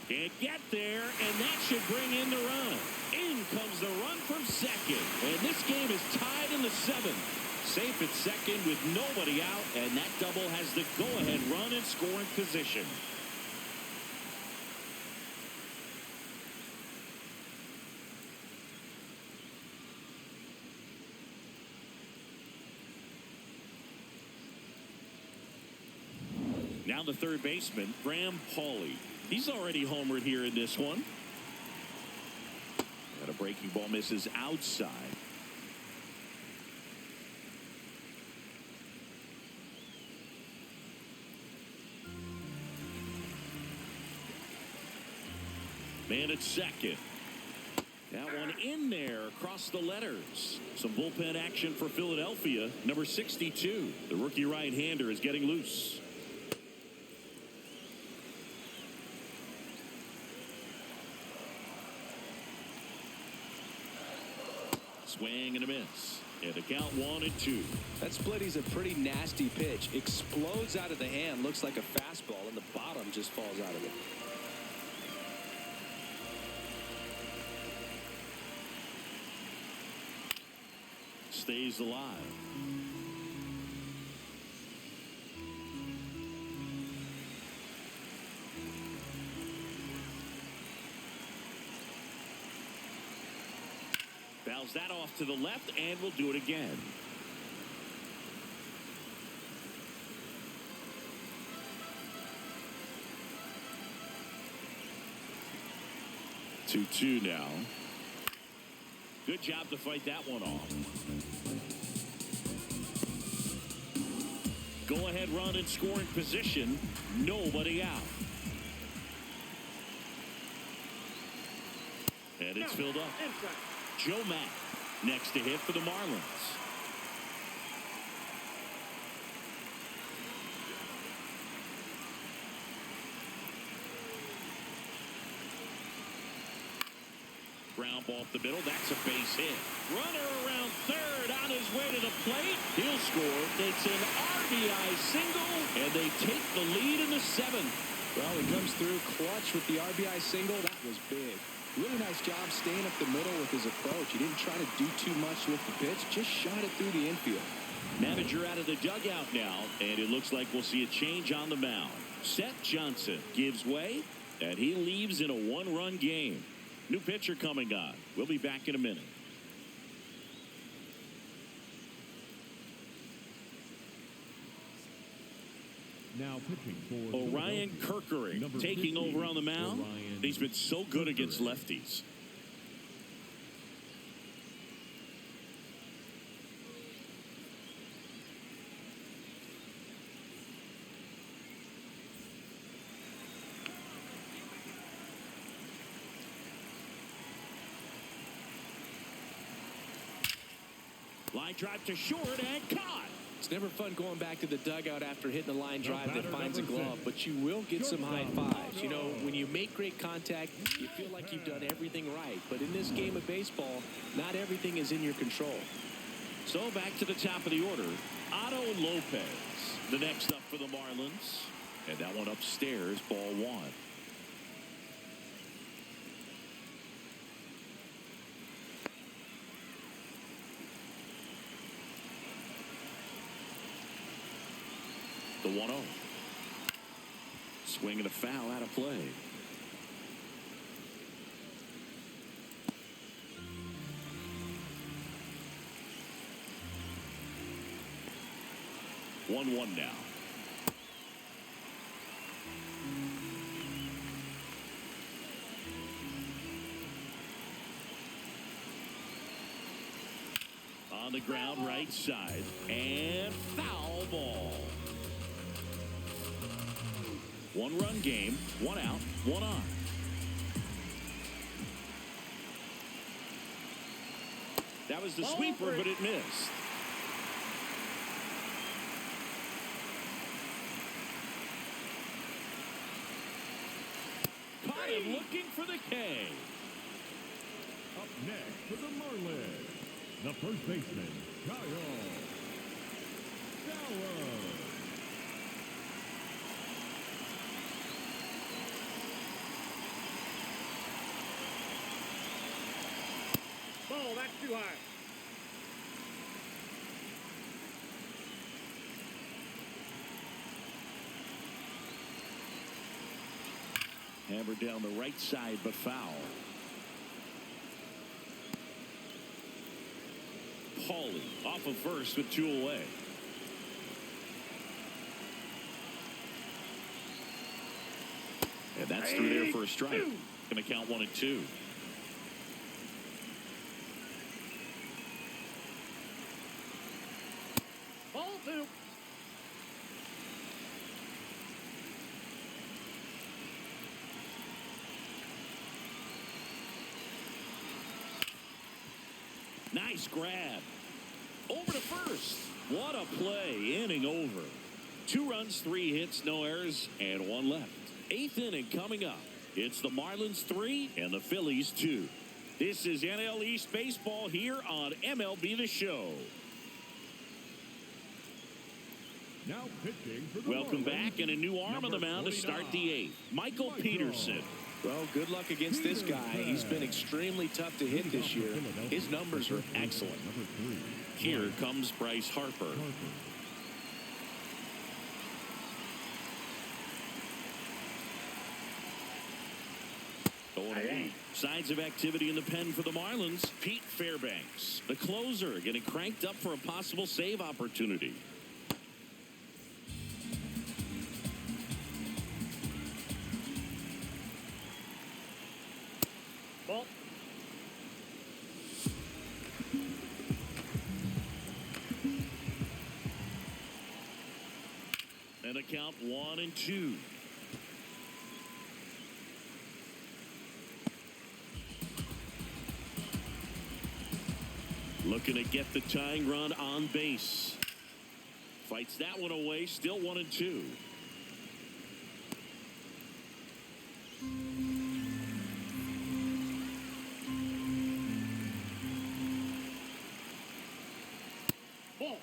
A: Can't get there, and that should bring in the run. In comes the run from second. And this game is tied in the 7th. Safe at second with nobody out, and that double has the go-ahead run in scoring position. Now the third baseman, Graham Pauley. He's already homered here in this one. And a breaking ball misses outside. Man at second. That one in there across the letters. Some bullpen action for Philadelphia. Number 62. The rookie right-hander is getting loose. Swing and a miss. And a count 1-2.
B: That splitty's a pretty nasty pitch. Explodes out of the hand. Looks like a fastball, and the bottom just falls out of it.
A: Stays alive. Fouls that off to the left, and we'll do it again. Two now. Good job to fight that one off. Go ahead run in scoring position. Nobody out. And it's filled up. Joe Mack next to hit for the Marlins. Ground ball up the middle. That's a base hit. Runner around third on his way to the plate. He'll score. It's an RBI single, and they take the lead in the seventh.
B: Well, he comes through clutch with the RBI single. That was big. Really nice job staying up the middle with his approach. He didn't try to do too much with the pitch. Just shot it through the infield.
A: Manager out of the dugout now, and it looks like we'll see a change on the mound. Seth Johnson gives way, and he leaves in a one-run game. New pitcher coming on. We'll be back in a minute.
C: Now pitching for
A: Orion Kirkering taking over on the mound. He's been so good against lefties. Line drive to short and caught.
B: It's never fun going back to the dugout after hitting a line drive that finds a glove, but you will get some high fives. You know, when you make great contact, you feel like you've done everything right. But in this game of baseball, not everything is in your control.
A: So back to the top of the order. Otto Lopez, the next up for the Marlins. And that one upstairs, ball one. The 1-0. Swing and a foul out of play. One now. On the ground, right side, and foul ball. One-run game, one out, one on. That was the sweeper, but it missed. Caught him looking for the K.
C: Up next for the Marlins, the first baseman, Kyle Sauer.
D: Ball, that's too high.
A: Hammered down the right side, but foul. Pauley off of first with two away. That's through there for a strike. Going to count 1-2.
D: Ball 2.
A: Nice grab. Over to first. What a play. Inning over. 2 runs, 3 hits, no errors, and 1 left. 8th inning coming up. It's the Marlins 3 and the Phillies 2. This is NL East Baseball here on MLB The Show.
C: Now pitching for the
A: Welcome
C: Marlins,
A: back, and a new arm on the mound to start the 8th. Michael Peterson.
B: Well, good luck against this guy. He's been extremely tough to hit this year. His numbers are excellent.
C: Number 3.
A: Here comes Bryce Harper. Signs of activity in the pen for the Marlins. Pete Fairbanks, the closer, getting cranked up for a possible save opportunity.
D: Ball.
A: And a count 1-2. Looking to get the tying run on base. Fights that one away. Still 1-2.
D: Ball.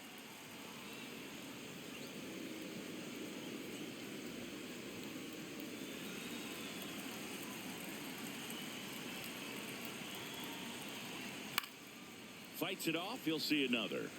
A: Fights it off. He'll see another.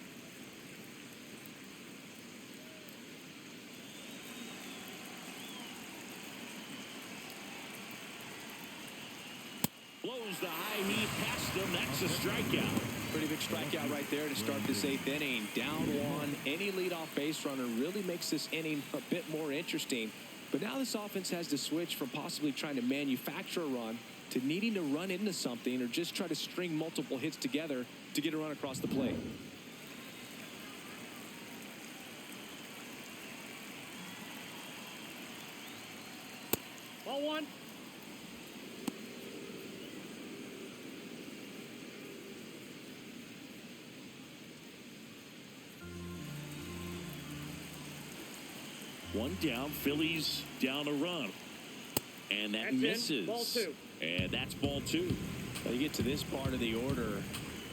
A: Blows the high heat past him. That's a strikeout.
B: Pretty big strikeout right there to start this 8th inning. Down 1. Any leadoff base runner really makes this inning a bit more interesting. But now this offense has to switch from possibly trying to manufacture a run to needing to run into something or just try to string multiple hits together to get a run across the plate.
D: Ball 1.
A: One down. Phillies down a run. And that
D: That's
A: misses.
D: in. Ball 2.
A: And that's ball 2.
B: When you get to this part of the order,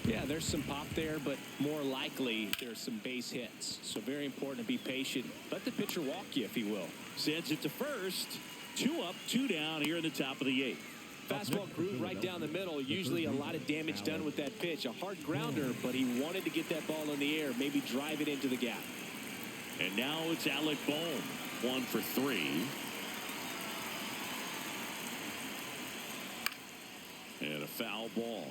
B: yeah, there's some pop there, but more likely there's some base hits. So very important to be patient. Let the pitcher walk you, if he will.
A: Sends it to first. 2 up, 2 down here in the top of the 8th.
B: Fastball groove right down the middle. Usually a lot of damage done with that pitch. A hard grounder, but he wanted to get that ball in the air, maybe drive it into the gap.
A: And now it's Alec Bohm. 1 for 3. And a foul ball.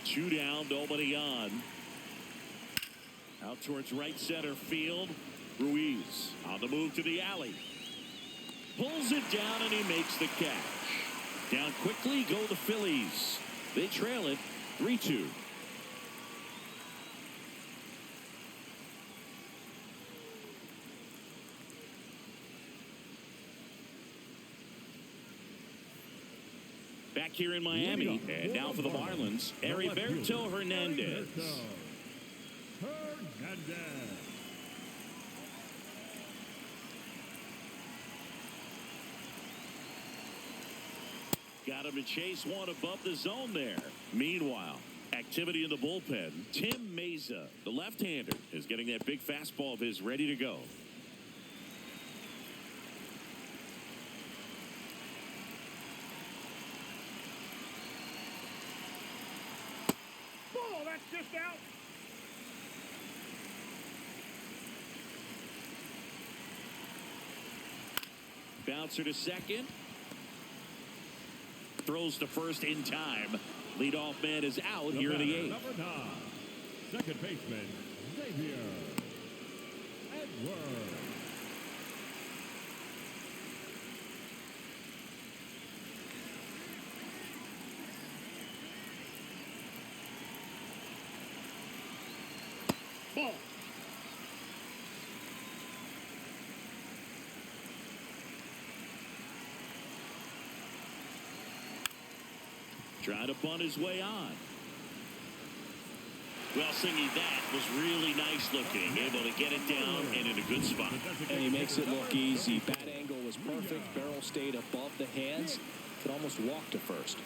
A: Two down, nobody on. Out towards right center field. Ruiz on the move to the alley. Pulls it down and he makes the catch. Down quickly go the Phillies. They trail it 3-2. Back here in Miami, and now for the Marlins, Heriberto Hernandez. Got him to chase one above the zone there. Meanwhile, activity in the bullpen. Tim Meza, the left-hander, is getting that big fastball of his ready to go.
D: Ball. That's just out.
A: Bouncer to second. Throws to first in time. Leadoff man is out here in the 8th.
C: Number 9, second baseman, Xavier Edwards.
D: Ball.
A: Trying to bunt his way on. Well, Singy, that was really nice looking. Able to get it down and in a good spot.
B: And he makes it look easy. Bat angle was perfect. Barrel stayed above the hands. Could almost walk to first.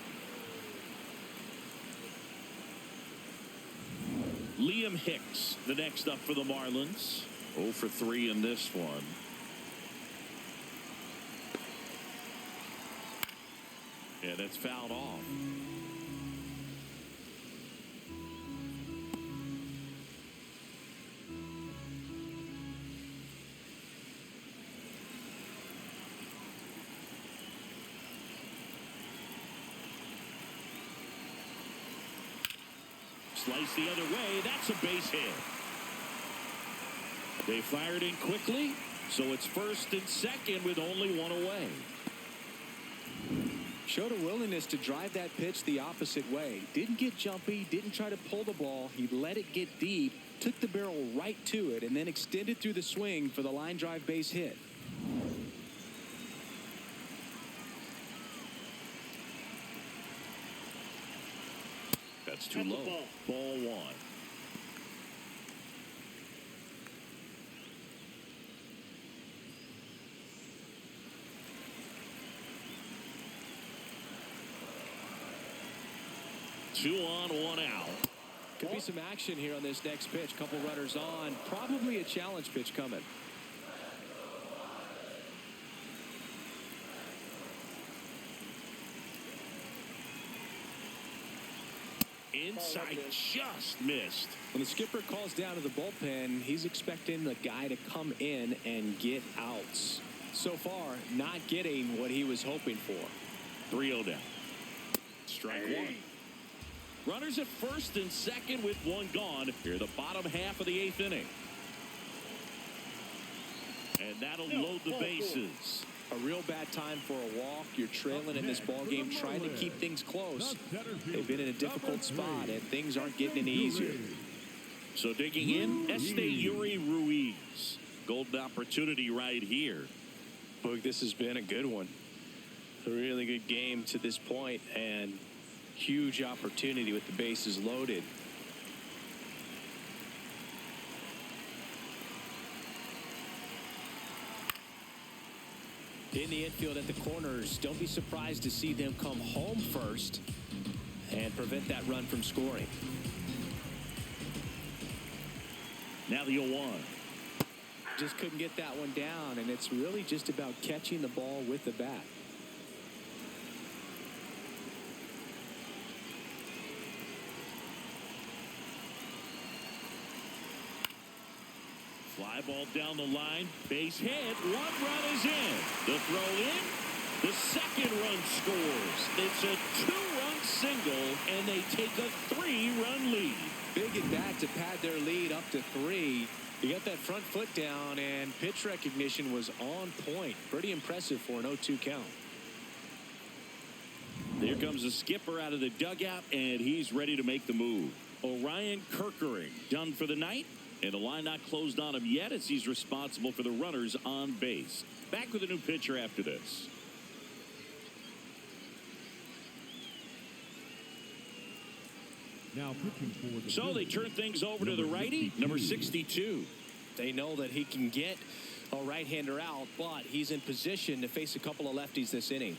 A: Liam Hicks, the next up for the Marlins. 0 for 3 in this one. Yeah, that's fouled off. Slice the other way. That's a base hit. They fired in quickly, so it's first and second with only one away.
B: Showed a willingness to drive that pitch the opposite way. Didn't get jumpy, didn't try to pull the ball. He let it get deep, took the barrel right to it, and then extended through the swing for the line drive base hit.
A: That's too low. Ball 1. Two on, one out.
B: Could be some action here on this next pitch. Couple runners on. Probably a challenge pitch coming.
A: Inside, just missed.
B: When the skipper calls down to the bullpen, he's expecting the guy to come in and get outs. So far, not getting what he was hoping for.
A: 3-0 down. Strike one. Runners at first and second with one gone. Here, the bottom half of the 8th inning. And that'll load the bases.
B: A real bad time for a walk. You're trailing in this ball game, trying to keep things close. They've been in a difficult spot, and things aren't getting any easier.
A: So digging in, Yuri Ruiz. Golden opportunity right here.
B: Boog, this has been a good one. A really good game to this point, and huge opportunity with the bases loaded. In the infield at the corners, don't be surprised to see them come home first and prevent that run from scoring.
A: Now the 0-1.
B: Just couldn't get that one down, and it's really just about catching the ball with the bat.
A: Fly ball down the line. Base hit. One run is in. The throw in. The second run scores. It's a 2-run single, and they take a 3-run lead.
B: Big at bat to pad their lead up to 3. You got that front foot down, and pitch recognition was on point. Pretty impressive for an 0-2 count.
A: Here comes the skipper out of the dugout, and he's ready to make the move. Orion Kirkering done for the night. And the line not closed on him yet as he's responsible for the runners on base. Back with a new pitcher after this.
C: Now pitching for the
A: So they turn things over to the righty, number 62.
B: They know that he can get a right-hander out, but he's in position to face a couple of lefties this inning.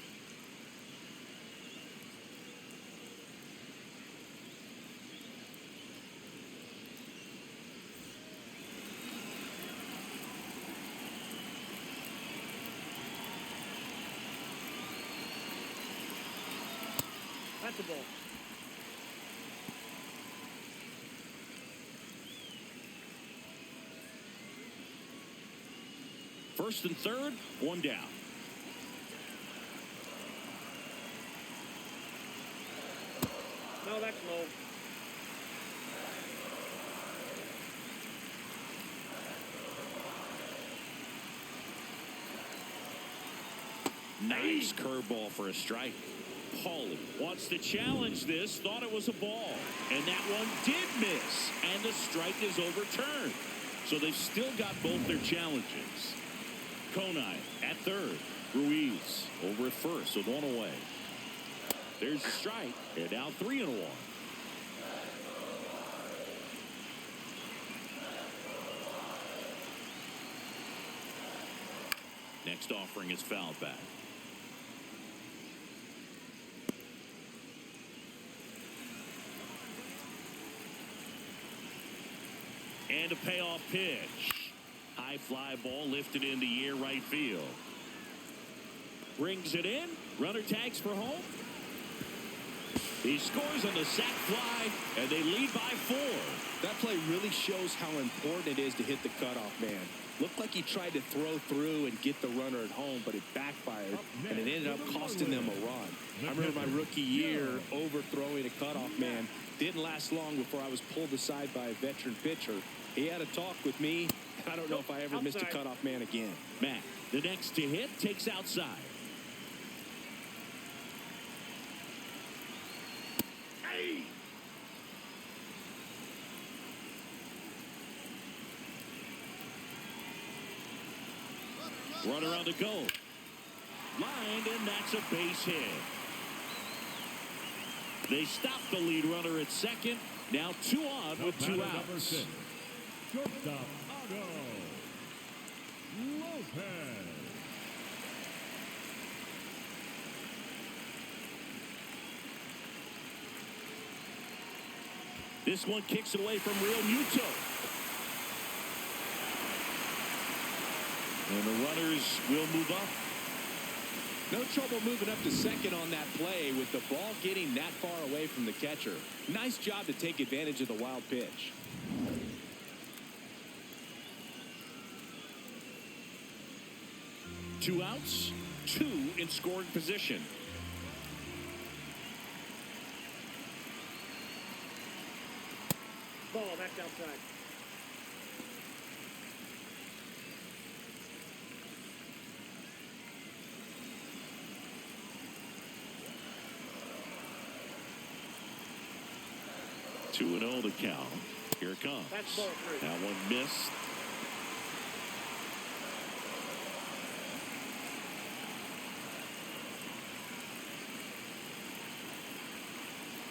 D: That's the ball.
A: First and third, one down.
D: No, that's low.
A: Nice curveball for a strike. Paulie wants to challenge this, thought it was a ball, and that one did miss, and the strike is overturned. So they've still got both their challenges. Konai at third. Ruiz over at first, so 1 away. There's the strike, and now 3-1. Next offering is fouled back. And a payoff pitch. High fly ball lifted in the air right field. Brings it in. Runner tags for home. He scores on the sac fly, and they lead by 4.
B: That play really shows how important it is to hit the cutoff man. Looked like he tried to throw through and get the runner at home, but it backfired, and it ended up costing them a run. I remember my rookie year overthrowing a cutoff man. Didn't last long before I was pulled aside by a veteran pitcher. He had a talk with me. I don't know if I ever missed a cutoff man again.
A: Matt, the next to hit, takes outside. Hey! Runner on the go. Lined, and that's a base hit. They stop the lead runner at second. Now 2 on with 2 outs.
C: Shortstop, Otto Lopez.
A: This one kicks it away from Real Muto. And the runners will move up.
B: No trouble moving up to second on that play with the ball getting that far away from the catcher. Nice job to take advantage of the wild pitch.
A: Two outs, 2 in scoring position.
D: Ball back outside.
A: Two and 0 the count. Here it comes.
D: That's ball 3.
A: That one missed.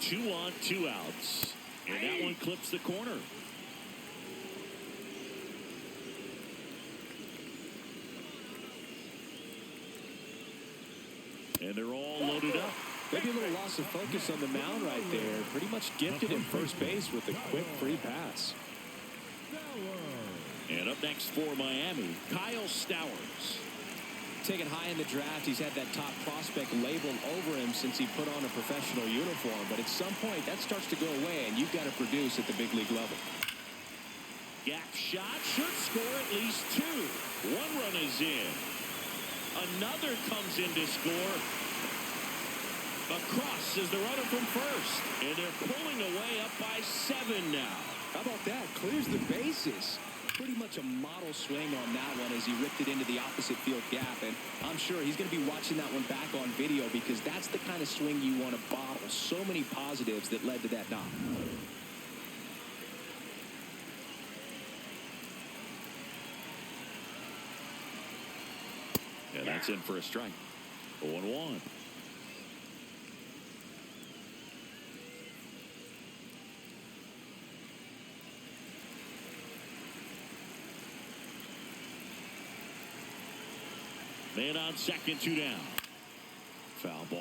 A: Two on, 2 outs. And that one clips the corner. And they're all loaded up.
B: Maybe a little loss of focus on the mound right there. Pretty much gifted him first base with a quick free pass.
A: And up next for Miami, Kyle Stowers.
B: Taken high in the draft, he's had that top prospect label over him since he put on a professional uniform. But at some point, that starts to go away, and you've got to produce at the big league level.
A: Gap shot should score at least 2. 1 run is in. Another comes in to score. Across is the runner from first. And they're pulling away up by 7 now.
B: How about that? Clears the bases. Pretty much a model swing on that one as he ripped it into the opposite field gap. And I'm sure he's going to be watching that one back on video because that's the kind of swing you want to bottle. So many positives that led to that knock.
A: And that's in for a strike. 0-1. Man on second, 2 down. Foul ball.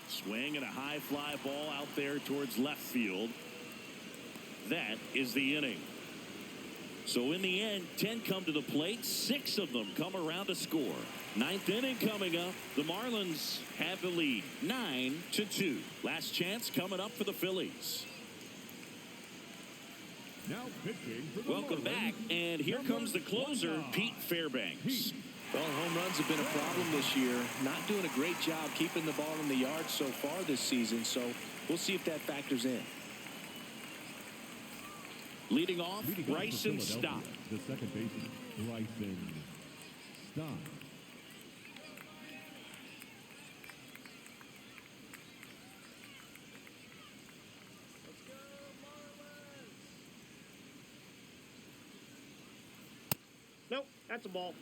A: Swing and a high fly ball out there towards left field. That is the inning. So in the end, 10 come to the plate. 6 of them come around to score. 9th inning coming up. The Marlins have the lead 9-2. Last chance coming up for the Phillies.
C: Now pitching for the
A: Welcome
C: Marlins,
A: back, and here comes the closer, Pete Fairbanks.
B: Well, home runs have been a problem this year. Not doing a great job keeping the ball in the yard so far this season, so we'll see if that factors in.
A: Leading off,
C: For
A: Bryson
C: Philadelphia,
A: Stott.
C: the second baseman, Bryson Stott.
D: Nope, that's a ball.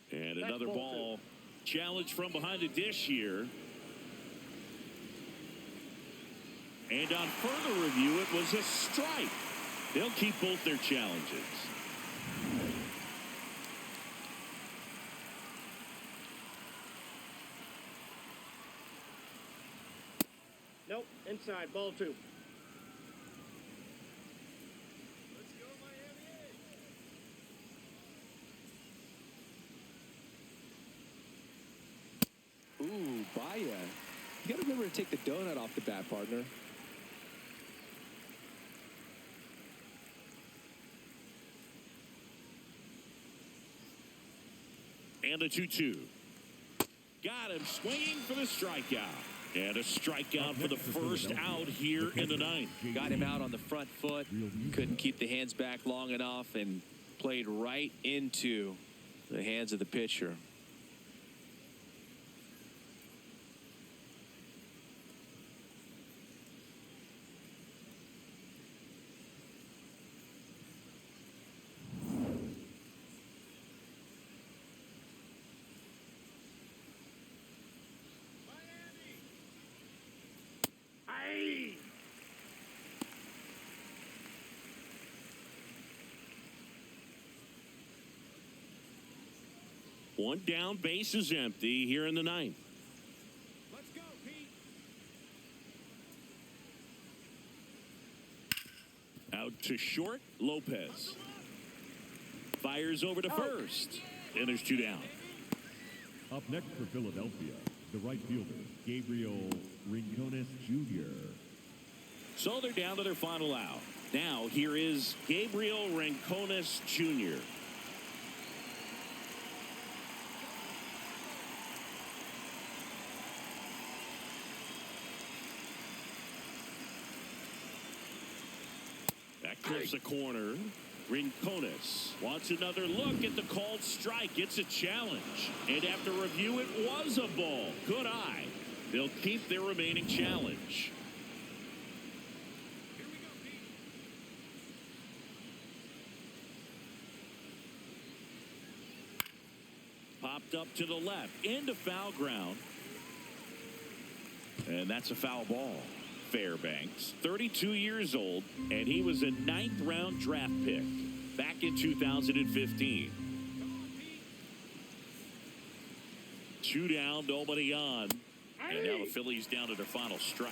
A: And
D: That's
A: another
D: ball
A: ball. Challenge from behind the dish here. And on further review, it was a strike. They'll keep both their challenges.
D: Nope, inside, ball 2.
B: Ooh, Baya. You got to remember to take the donut off the bat, partner.
A: And a 2-2. Got him swinging for the strikeout. And a strikeout for the first out here in the ninth.
B: Got him out on the front foot. Couldn't keep the hands back long enough and played right into the hands of the pitcher.
A: One down, base is empty here in the ninth.
C: Let's go, Pete.
A: Out to short, Lopez. Fires over to first. And there's 2 down.
C: Up next for Philadelphia, the right fielder, Gabriel Rincones Jr.
A: So they're down to their final out. Now here is Gabriel Rincones Jr. That clips the corner. Rincones wants another look at the called strike. It's a challenge. And after review, it was a ball. Good eye. They'll keep their remaining challenge. Popped up to the left into foul ground. And that's a foul ball. Fairbanks, 32 years old, and he was a 9th round draft pick back in 2015. 2 down, nobody on. And now the Phillies down to their final strike.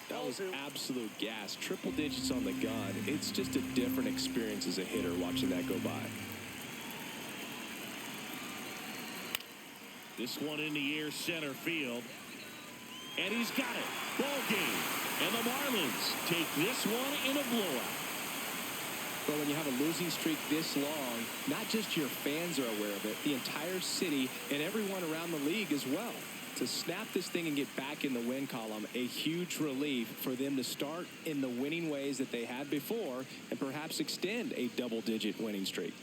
B: That was absolute gas. Triple digits on the gun. It's just a different experience as a hitter watching that go by.
A: This one in the air, center field. And he's got it. Ball game. And the Marlins take this one in a blowout.
B: But when you have a losing streak this long, not just your fans are aware of it, the entire city and everyone around the league as well. To snap this thing and get back in the win column, a huge relief for them to start in the winning ways that they had before and perhaps extend a double-digit winning streak.